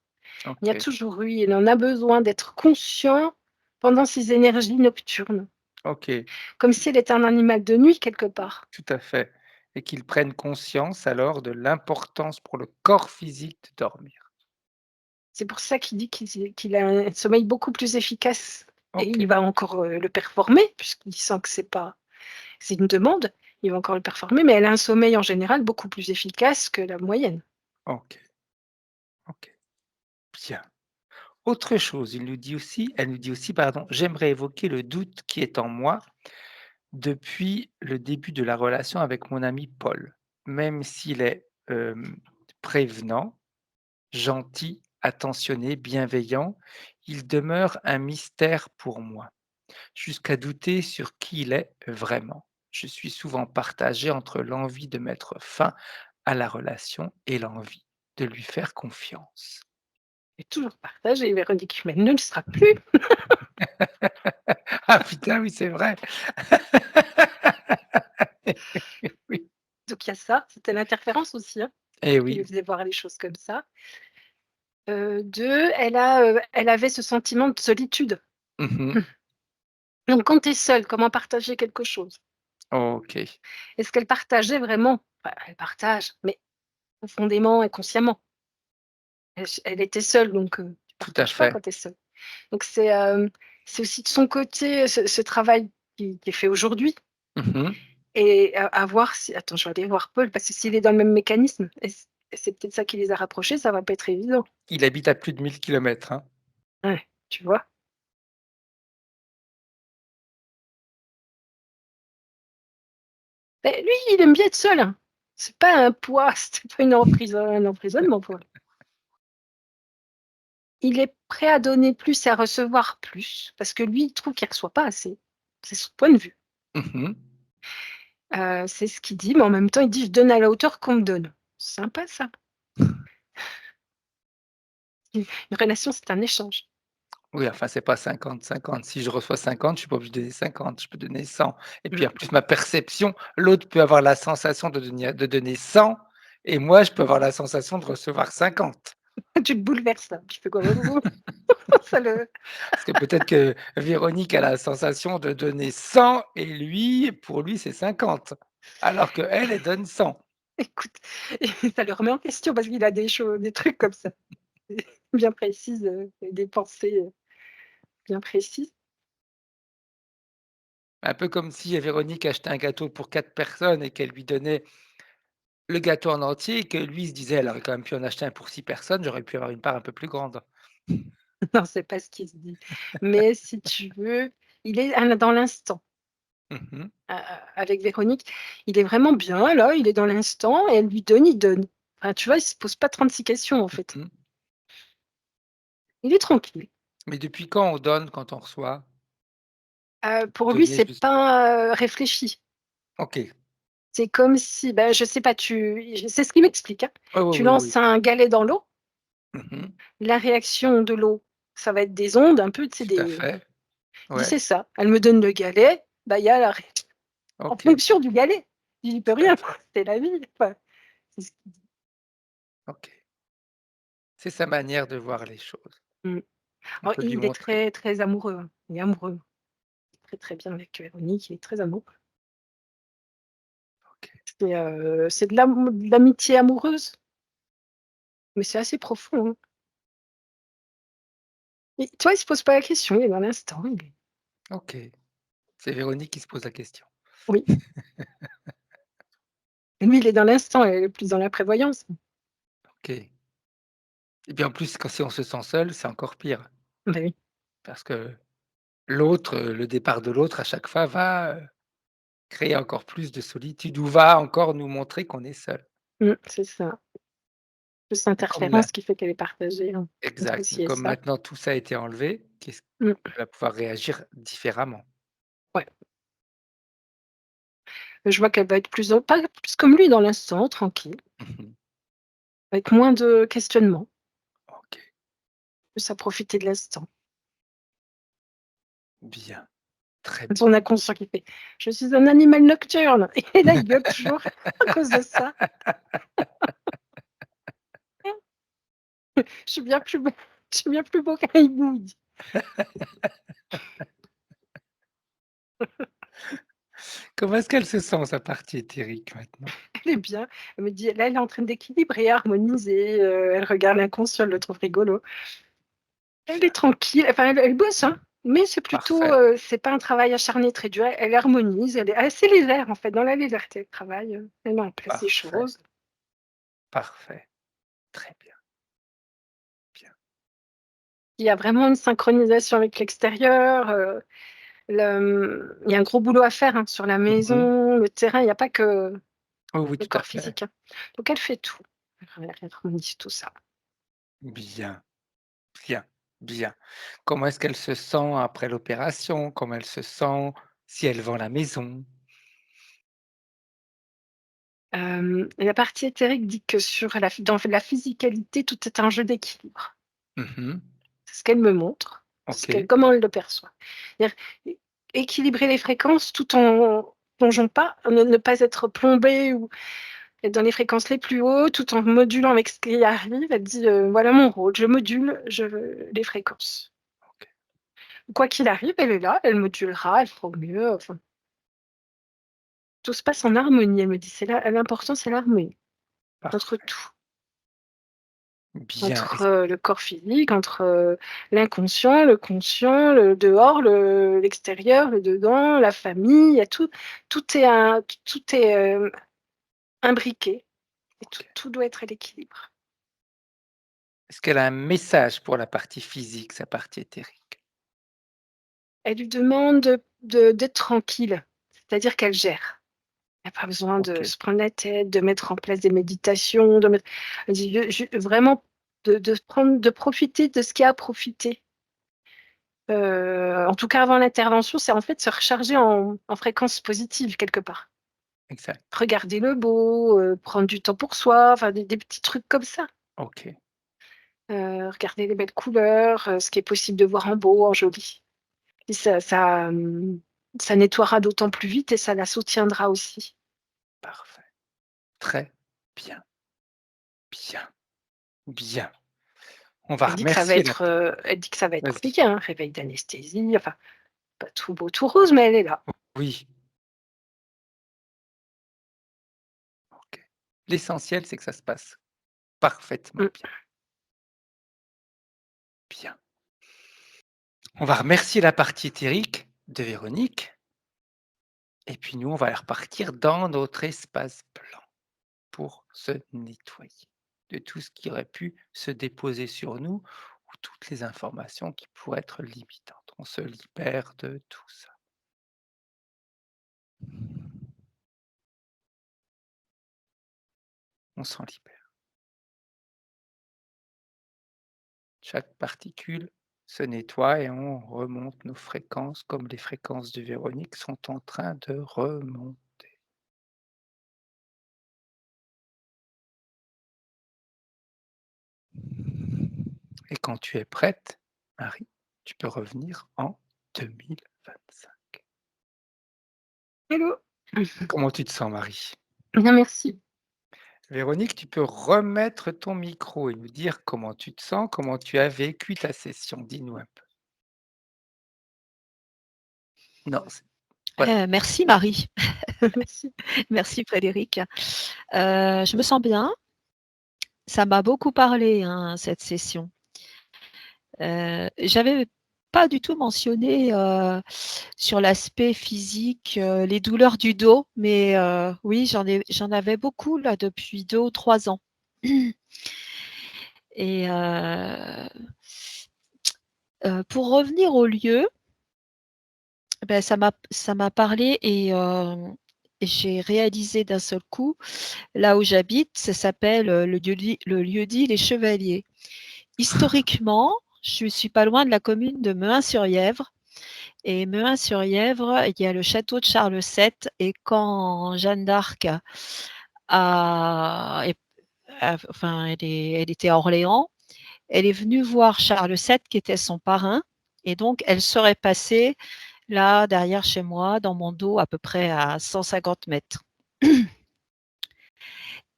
Il y a OK, toujours eu il en a besoin d'être conscient pendant ses énergies nocturnes, OK, comme si elle était un animal de nuit quelque part. tout à fait et qu'il prenne conscience alors de l'importance pour le corps physique de dormir. C'est pour ça qu'il dit qu'il a un sommeil beaucoup plus efficace et OK, il va encore, le performer puisqu'il sent que c'est une demande, il va encore le performer, mais elle a un sommeil en général beaucoup plus efficace que la moyenne. OK, OK, bien. Autre chose, elle nous dit aussi, pardon: «J'aimerais évoquer le doute qui est en moi depuis le début de la relation avec mon ami Paul. Même s'il est, prévenant, gentil, attentionné, bienveillant, il demeure un mystère pour moi, jusqu'à douter sur qui il est vraiment. Je suis souvent partagé entre l'envie de mettre fin à la relation et l'envie de lui faire confiance.» Et toujours partagé, Véronique, mais elle ne le sera plus. Ah putain, oui, c'est vrai. Oui. Donc il y a ça, c'était l'interférence aussi, hein, Eh qui lui oui. faisait voir les choses comme ça. 2, elle avait ce sentiment de solitude. Mmh. Donc quand tu es seule, comment partager quelque chose? OK, Est-ce qu'elle partageait vraiment? Bah, elle partage, mais profondément, inconsciemment. Elle était seule, donc tu tout à partages pas fait. quand tu es seule. Donc c'est aussi de son côté ce travail qui est fait aujourd'hui Mmh. et à voir si attends, je vais aller voir Paul parce que s'il est dans le même mécanisme et c'est peut-être ça qui les a rapprochés, ça va pas être évident. Il habite à plus de 1000 kilomètres, hein. Ouais, tu vois? Beh, lui, il aime bien être seul, hein. C'est pas un poids, c'est pas un emprisonnement pour lui. Il est prêt à donner plus et à recevoir plus parce que lui, il trouve qu'il reçoit pas assez. C'est son point de vue. Mmh. C'est ce qu'il dit, mais en même temps, il dit: «Je donne à la hauteur qu'on me donne». Sympa ça. Une relation, c'est un échange. Oui, enfin, c'est pas 50-50. Si je reçois 50, je suis pas obligé de donner 50, je peux donner 100 et puis, en Mmh. plus, ma perception, l'autre peut avoir la sensation de donner 100 et moi, je peux avoir la sensation de recevoir 50. Tu te bouleverses là, tu fais quoi? Ça le Parce que peut-être que Véronique a la sensation de donner 100 et lui, pour lui, c'est 50, alors qu'elle, elle donne 100. écoute, ça le remet en question parce qu'il a des trucs comme ça, bien précises, et des pensées, bien précises. Un peu comme si Véronique achetait un gâteau pour 4 personnes et qu'elle lui donnait le gâteau en entier et que lui se disait: «Elle aurait quand même pu en acheter un pour 6 personnes, j'aurais pu avoir une part un peu plus grande.» Non, c'est pas ce qu'il se dit. Mais si tu veux, il est dans l'instant. Mmh. Avec Véronique, il est vraiment bien là, il est dans l'instant et elle lui donne, il donne. Enfin, tu vois, il se pose pas 36 questions en fait. Mmh. Il est tranquille. Mais depuis quand on donne quand on reçoit? Pour lui, Donner c'est juste pas, réfléchi. OK. C'est comme si, ben, je sais pas, c'est ce qu'il m'explique, hein. Oui, oui, Tu oui, oui. lances un galet dans l'eau, Mmh. la réaction de l'eau, ça va être des ondes un peu, tu sais, Tout à des fait. Il dit: Ouais, «C'est ça». Elle me donne le galet, bah, il y a l'arrêt en OK, fonction du galet. J'y peux tout à rien, fait, c'est la vie, enfin, c'est ce qu'il dit. OK. C'est sa manière de voir les choses. Mmh. On Alors peut lui il est montrer. très, très amoureux, hein. Il est amoureux, très, très bien avec Véronique, il est très amoureux. OK. C'est de l'amitié amoureuse, mais c'est assez profond, hein. Et tu vois, il se pose pas la question, il est dans l'instant, il est OK. C'est Véronique qui se pose la question. oui, lui, il est dans l'instant, elle est plus dans la prévoyance. OK. Et puis en plus, quand si on se sent seul, c'est encore pire Bah, oui, parce que l'autre, le départ de l'autre à chaque fois va, créer encore plus de solitude ou va encore nous montrer qu'on est seul. c'est ça. Plus Mais comme là l'interférence qui fait qu'elle est partagée, entre exact, mais ci et comme ça. maintenant tout ça a été enlevé, qu'est-ce Mmh, elle va pouvoir réagir différemment. ouais. Je vois qu'elle va être pas plus comme lui dans l'instant, tranquille, Mmh mh. avec moins de questionnements, OK, plus à profiter de l'instant. bien, très Quand bien. on a conscience qu'il fait: «Je suis un animal nocturne» et là, il gueule toujours à cause de ça. «Je suis bien plus beau je suis bien plus beau qu'un hibou», il dit. Comment est-ce qu'elle se sent sa partie éthérique maintenant? Elle est bien. Elle me dit: «Là, elle est en train d'équilibrer, harmoniser», elle regarde l'inconscient, elle le trouve rigolo. Elle Bien, est tranquille, enfin elle bosse, hein, mais c'est plutôt, parfait, c'est pas un travail acharné très dur. Elle harmonise, elle est assez légère en fait, dans la légèreté. Elle travaille, elle met en place les parfait, choses. parfait, très bien, bien. Il y a vraiment une synchronisation avec l'extérieur, il y a un gros boulot à faire, hein, sur la Mmh mh. maison, le terrain, il y a pas que Oh oui, le tout à corps fait. physique, hein. Donc elle fait tout. Elle harmonise tout ça. Bien, bien, bien. Comment est-ce qu'elle se sent après l'opération? Comment elle se sent si elle vend la maison? Et la partie éthérique dit que sur la dans la physicalité, tout est un jeu d'équilibre. Mmh mh. C'est ce qu'elle me montre, ce qu'elle OK, comment elle le perçoit. C'est-à-dire équilibrer les fréquences tout en plongeant pas, ne pas être plombé ou être dans les fréquences les plus hautes, tout en modulant avec ce qui arrive. Elle dit, «Voilà mon rôle, je module, les fréquences. OK, Quoi qu'il arrive, elle est là, elle modulera, elle fera au mieux», enfin, tout se passe en harmonie. Elle me dit: «C'est là l'important, c'est l'harmonie entre parfait. tout». Bien, Entre, est-ce le corps physique, entre, l'inconscient, le conscient, le dehors, l'extérieur, le dedans, la famille, il y a tout est, imbriqué et OK. tout doit être à l'équilibre. Est-ce qu'elle a un message pour la partie physique, sa partie éthérique? Elle lui demande d'être tranquille, c'est-à-dire qu'elle gère. Elle a pas besoin de OK, se prendre la tête, de mettre en place des méditations, de mettre elle dit: «Je vraiment de profiter de ce qu'il y a à profiter». En tout cas avant l'intervention, c'est en fait se recharger en fréquence positive quelque part. exact. Regarder le beau, prendre du temps pour soi, enfin des petits trucs comme ça. OK, Regarder les belles couleurs, ce qui est possible de voir en beau, en joli. Et ça nettoiera d'autant plus vite et ça la soutiendra aussi. parfait. Très bien, bien, bien. On va remercier la Elle dit que ça va être vas-y. compliqué, hein, réveil d'anesthésie, enfin pas tout beau, tout rose, mais elle est là. Oui, OK. L'essentiel, c'est que ça se passe parfaitement Mmh, bien, bien. On va remercier la partie éthérique de Véronique et puis nous, on va repartir dans notre espace blanc pour se nettoyer de tout ce qui aurait pu se déposer sur nous ou toutes les informations qui pourraient être limitantes. On se libère de tout ça. On s'en libère. Chaque particule se nettoie et on remonte nos fréquences comme les fréquences de Véronique sont en train de remonter. Et quand tu es prête, Marie, tu peux revenir en 2025. Hello. Comment tu te sens, Marie? Bien, merci. Véronique, tu peux remettre ton micro et nous dire comment tu te sens, comment tu as vécu ta session? Dis-nous un peu. Non, voilà. Merci Marie. Merci. Merci Frédéric. Je me sens bien. Ça m'a beaucoup parlé, hein, cette session. J'avais pas du tout mentionné, sur l'aspect physique, les douleurs du dos, mais oui, j'en avais beaucoup là depuis 2 ou 3 ans. Et pour revenir au lieu, ça m'a parlé et j'ai réalisé d'un seul coup, là où j'habite, ça s'appelle, le lieu-dit Les Chevaliers. Historiquement, je suis pas loin de la commune de Mehun-sur-Yèvre et Mehun-sur-Yèvre, il y a le château de Charles VII et quand Jeanne d'Arc a est enfin, elle était à Orléans, elle est venue voir Charles VII qui était son parrain et donc elle serait passée là, derrière chez moi, dans mon dos, à peu près à 150 mètres.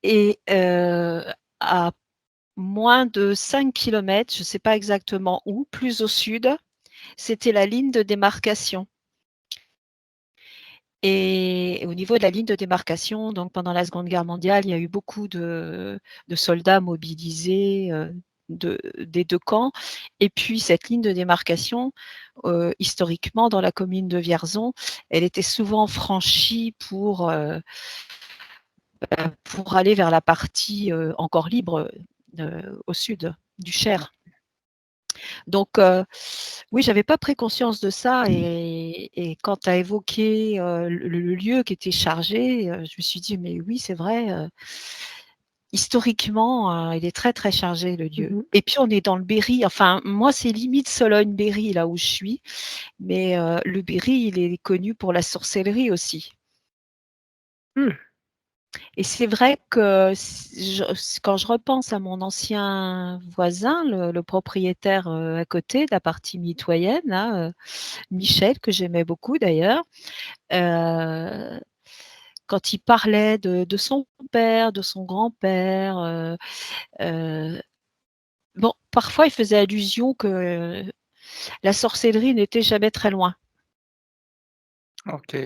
Et à moins de 5 kilomètres, je ne sais pas exactement où, plus au sud, c'était la ligne de démarcation. Et au niveau de la ligne de démarcation, donc pendant la Seconde Guerre mondiale, il y a eu beaucoup de soldats mobilisés des deux camps. Et puis cette ligne de démarcation, historiquement, dans la commune de Vierzon, elle était souvent franchie pour aller vers la partie encore libre au sud du Cher. Donc, oui, j'avais pas pris conscience de ça et quand tu as évoqué, le lieu qui était chargé, je me suis dit: «Mais oui, c'est vrai, historiquement, il est très, très chargé le lieu» Mmh. et puis on est dans le Berry, enfin moi c'est limite Sologne-Berry là où je suis, mais le Berry, il est connu pour la sorcellerie aussi. Mmh. Et c'est vrai que quand je repense à mon ancien voisin, le propriétaire, à côté de la partie mitoyenne là, Michel, que j'aimais beaucoup d'ailleurs, heu, quand il parlait de son père, de son grand-père, heu, bon, parfois il faisait allusion que la sorcellerie n'était jamais très loin. OK.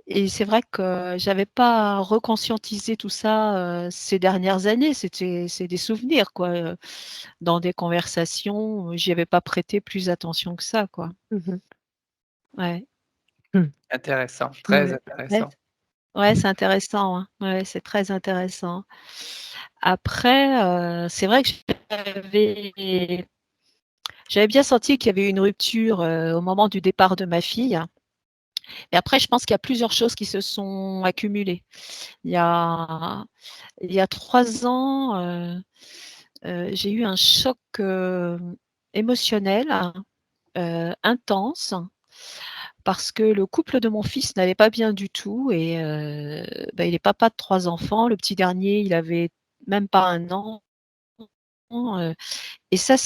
Et c'est vrai que j'avais pas reconscientisé tout ça, ces dernières années. C'est des souvenirs quoi, dans des conversations, j'y avais pas prêté plus attention que ça quoi. Mmh. Ouais. Mmh. Intéressant, très Ouais. Ouais, intéressant. ouais, c'est intéressant, hein. Ouais, c'est très intéressant. Après, c'est vrai que j'avais j'avais bien senti qu'il y avait une rupture, au moment du départ de ma fille et après je pense qu'il y a plusieurs choses qui se sont accumulées. Il y a il y a 3 ans, j'ai eu un choc, émotionnel, intense, parce que le couple de mon fils n'allait pas bien du tout et il est papa de 3 enfants. Le petit dernier, il avait même pas 1 an, et ça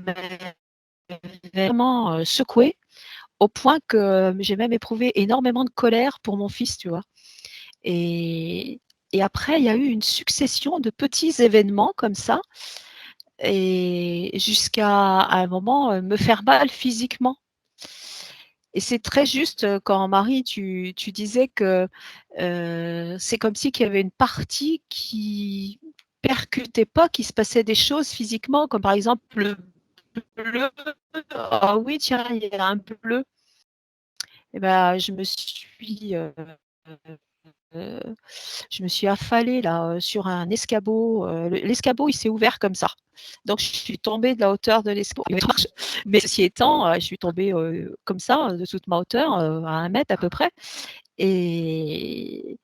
m'avait vraiment, secouée au point que j'ai même éprouvé énormément de colère pour mon fils, tu vois? Et et après, il y a eu une succession de petits événements comme ça et jusqu'à un moment, me faire mal physiquement et c'est très juste, quand Marie tu disais que, c'est comme si qu'il y avait une partie qui percutait pas, qu'il se passait des choses physiquement comme par exemple le bleu. Ah oui tiens, il y a un bleu et ben, heu, je me suis affalée là, sur un escabeau, l'escabeau il s'est ouvert comme ça. Donc je suis tombée de la hauteur de l'escabeau mais ceci étant, je suis tombée, comme ça, de toute ma hauteur, à 1 mètre à peu près et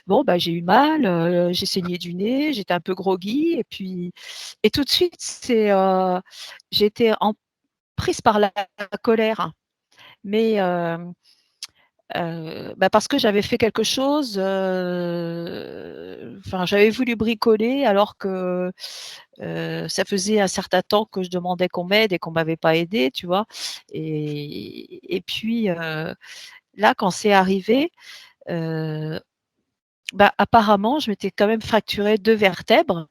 bon, bah, j'ai eu mal, j'ai saigné du nez, j'étais un peu groggy et puis et tout de suite j'ai été prise par la colère mais Parce que j'avais fait quelque chose, j'avais voulu bricoler alors que, ça faisait un certain temps que je demandais qu'on m'aide et qu'on m'avait pas aidée, tu vois? Et puis, là, quand c'est arrivé, heu, apparemment, je m'étais quand même fracturé 2 vertèbres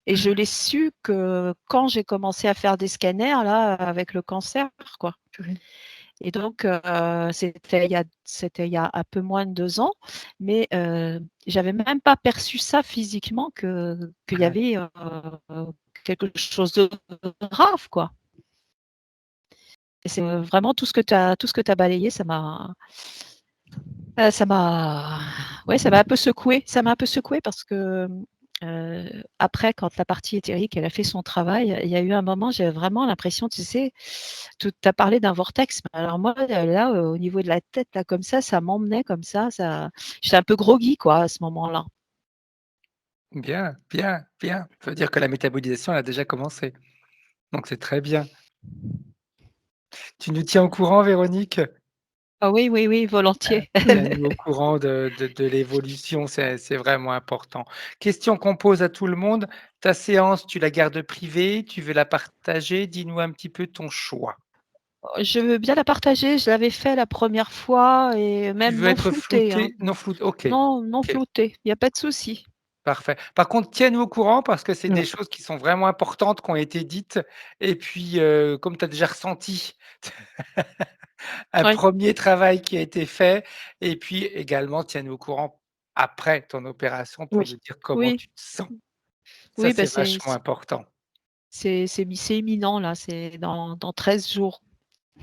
et je l'ai su que quand j'ai commencé à faire des scanners là, avec le cancer, quoi. Purée. Et donc, c'était il y a un peu moins de 2 ans, mais j'avais même pas perçu ça physiquement qu'il y Ouais. avait, quelque chose de grave, quoi. Et c'est vraiment tout ce que tu as balayé, ça m'a ouais, ça m'a un peu secouée. Ça m'a un peu secouée parce que, après quand la partie éthérique, elle a fait son travail, il y a eu un moment, j'avais vraiment l'impression, tu sais, tu as parlé d'un vortex, mais alors moi, là, au niveau de la tête, là, comme ça m'emmenait comme ça j'étais un peu groggy, quoi, à ce moment-là. Bien, bien, bien. Ça veut dire que la métabolisation, elle a déjà commencé, donc c'est très bien. Tu nous tiens au courant, Véronique? Ah oui, oui, oui, volontiers. Tiens-nous au courant de l'évolution, c'est vraiment important. Question qu'on pose à tout le monde, ta séance, tu la gardes privée? Tu veux la partager? Dis-nous un petit peu ton choix. Je veux bien la partager, je l'avais fait la première fois et Tu même veux non être flouté, hein. flouté? Non flou OK, Non, non OK, flouté, il y a pas de souci. parfait. Par contre, tiens-nous au courant parce que c'est des Ouais. choses qui sont vraiment importantes qui ont été dites et puis, comme tu as déjà ressenti un Oui, premier travail qui a été fait et puis également tiens-nous au courant après ton opération pour Oui. nous dire comment oui, tu te sens. Ça, oui, c'est vachement important. c'est imminent là, c'est dans 13 jours.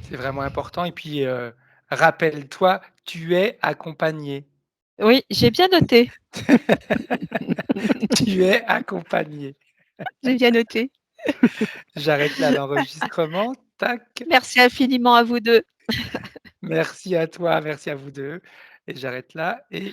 C'est vraiment important et puis, rappelle-toi, tu es accompagné. Oui, j'ai bien noté, Tu es accompagné. j'ai bien noté. J'arrête là l'enregistrement. Tac. Merci infiniment à vous 2. Merci à toi, merci à vous 2 et j'arrête là et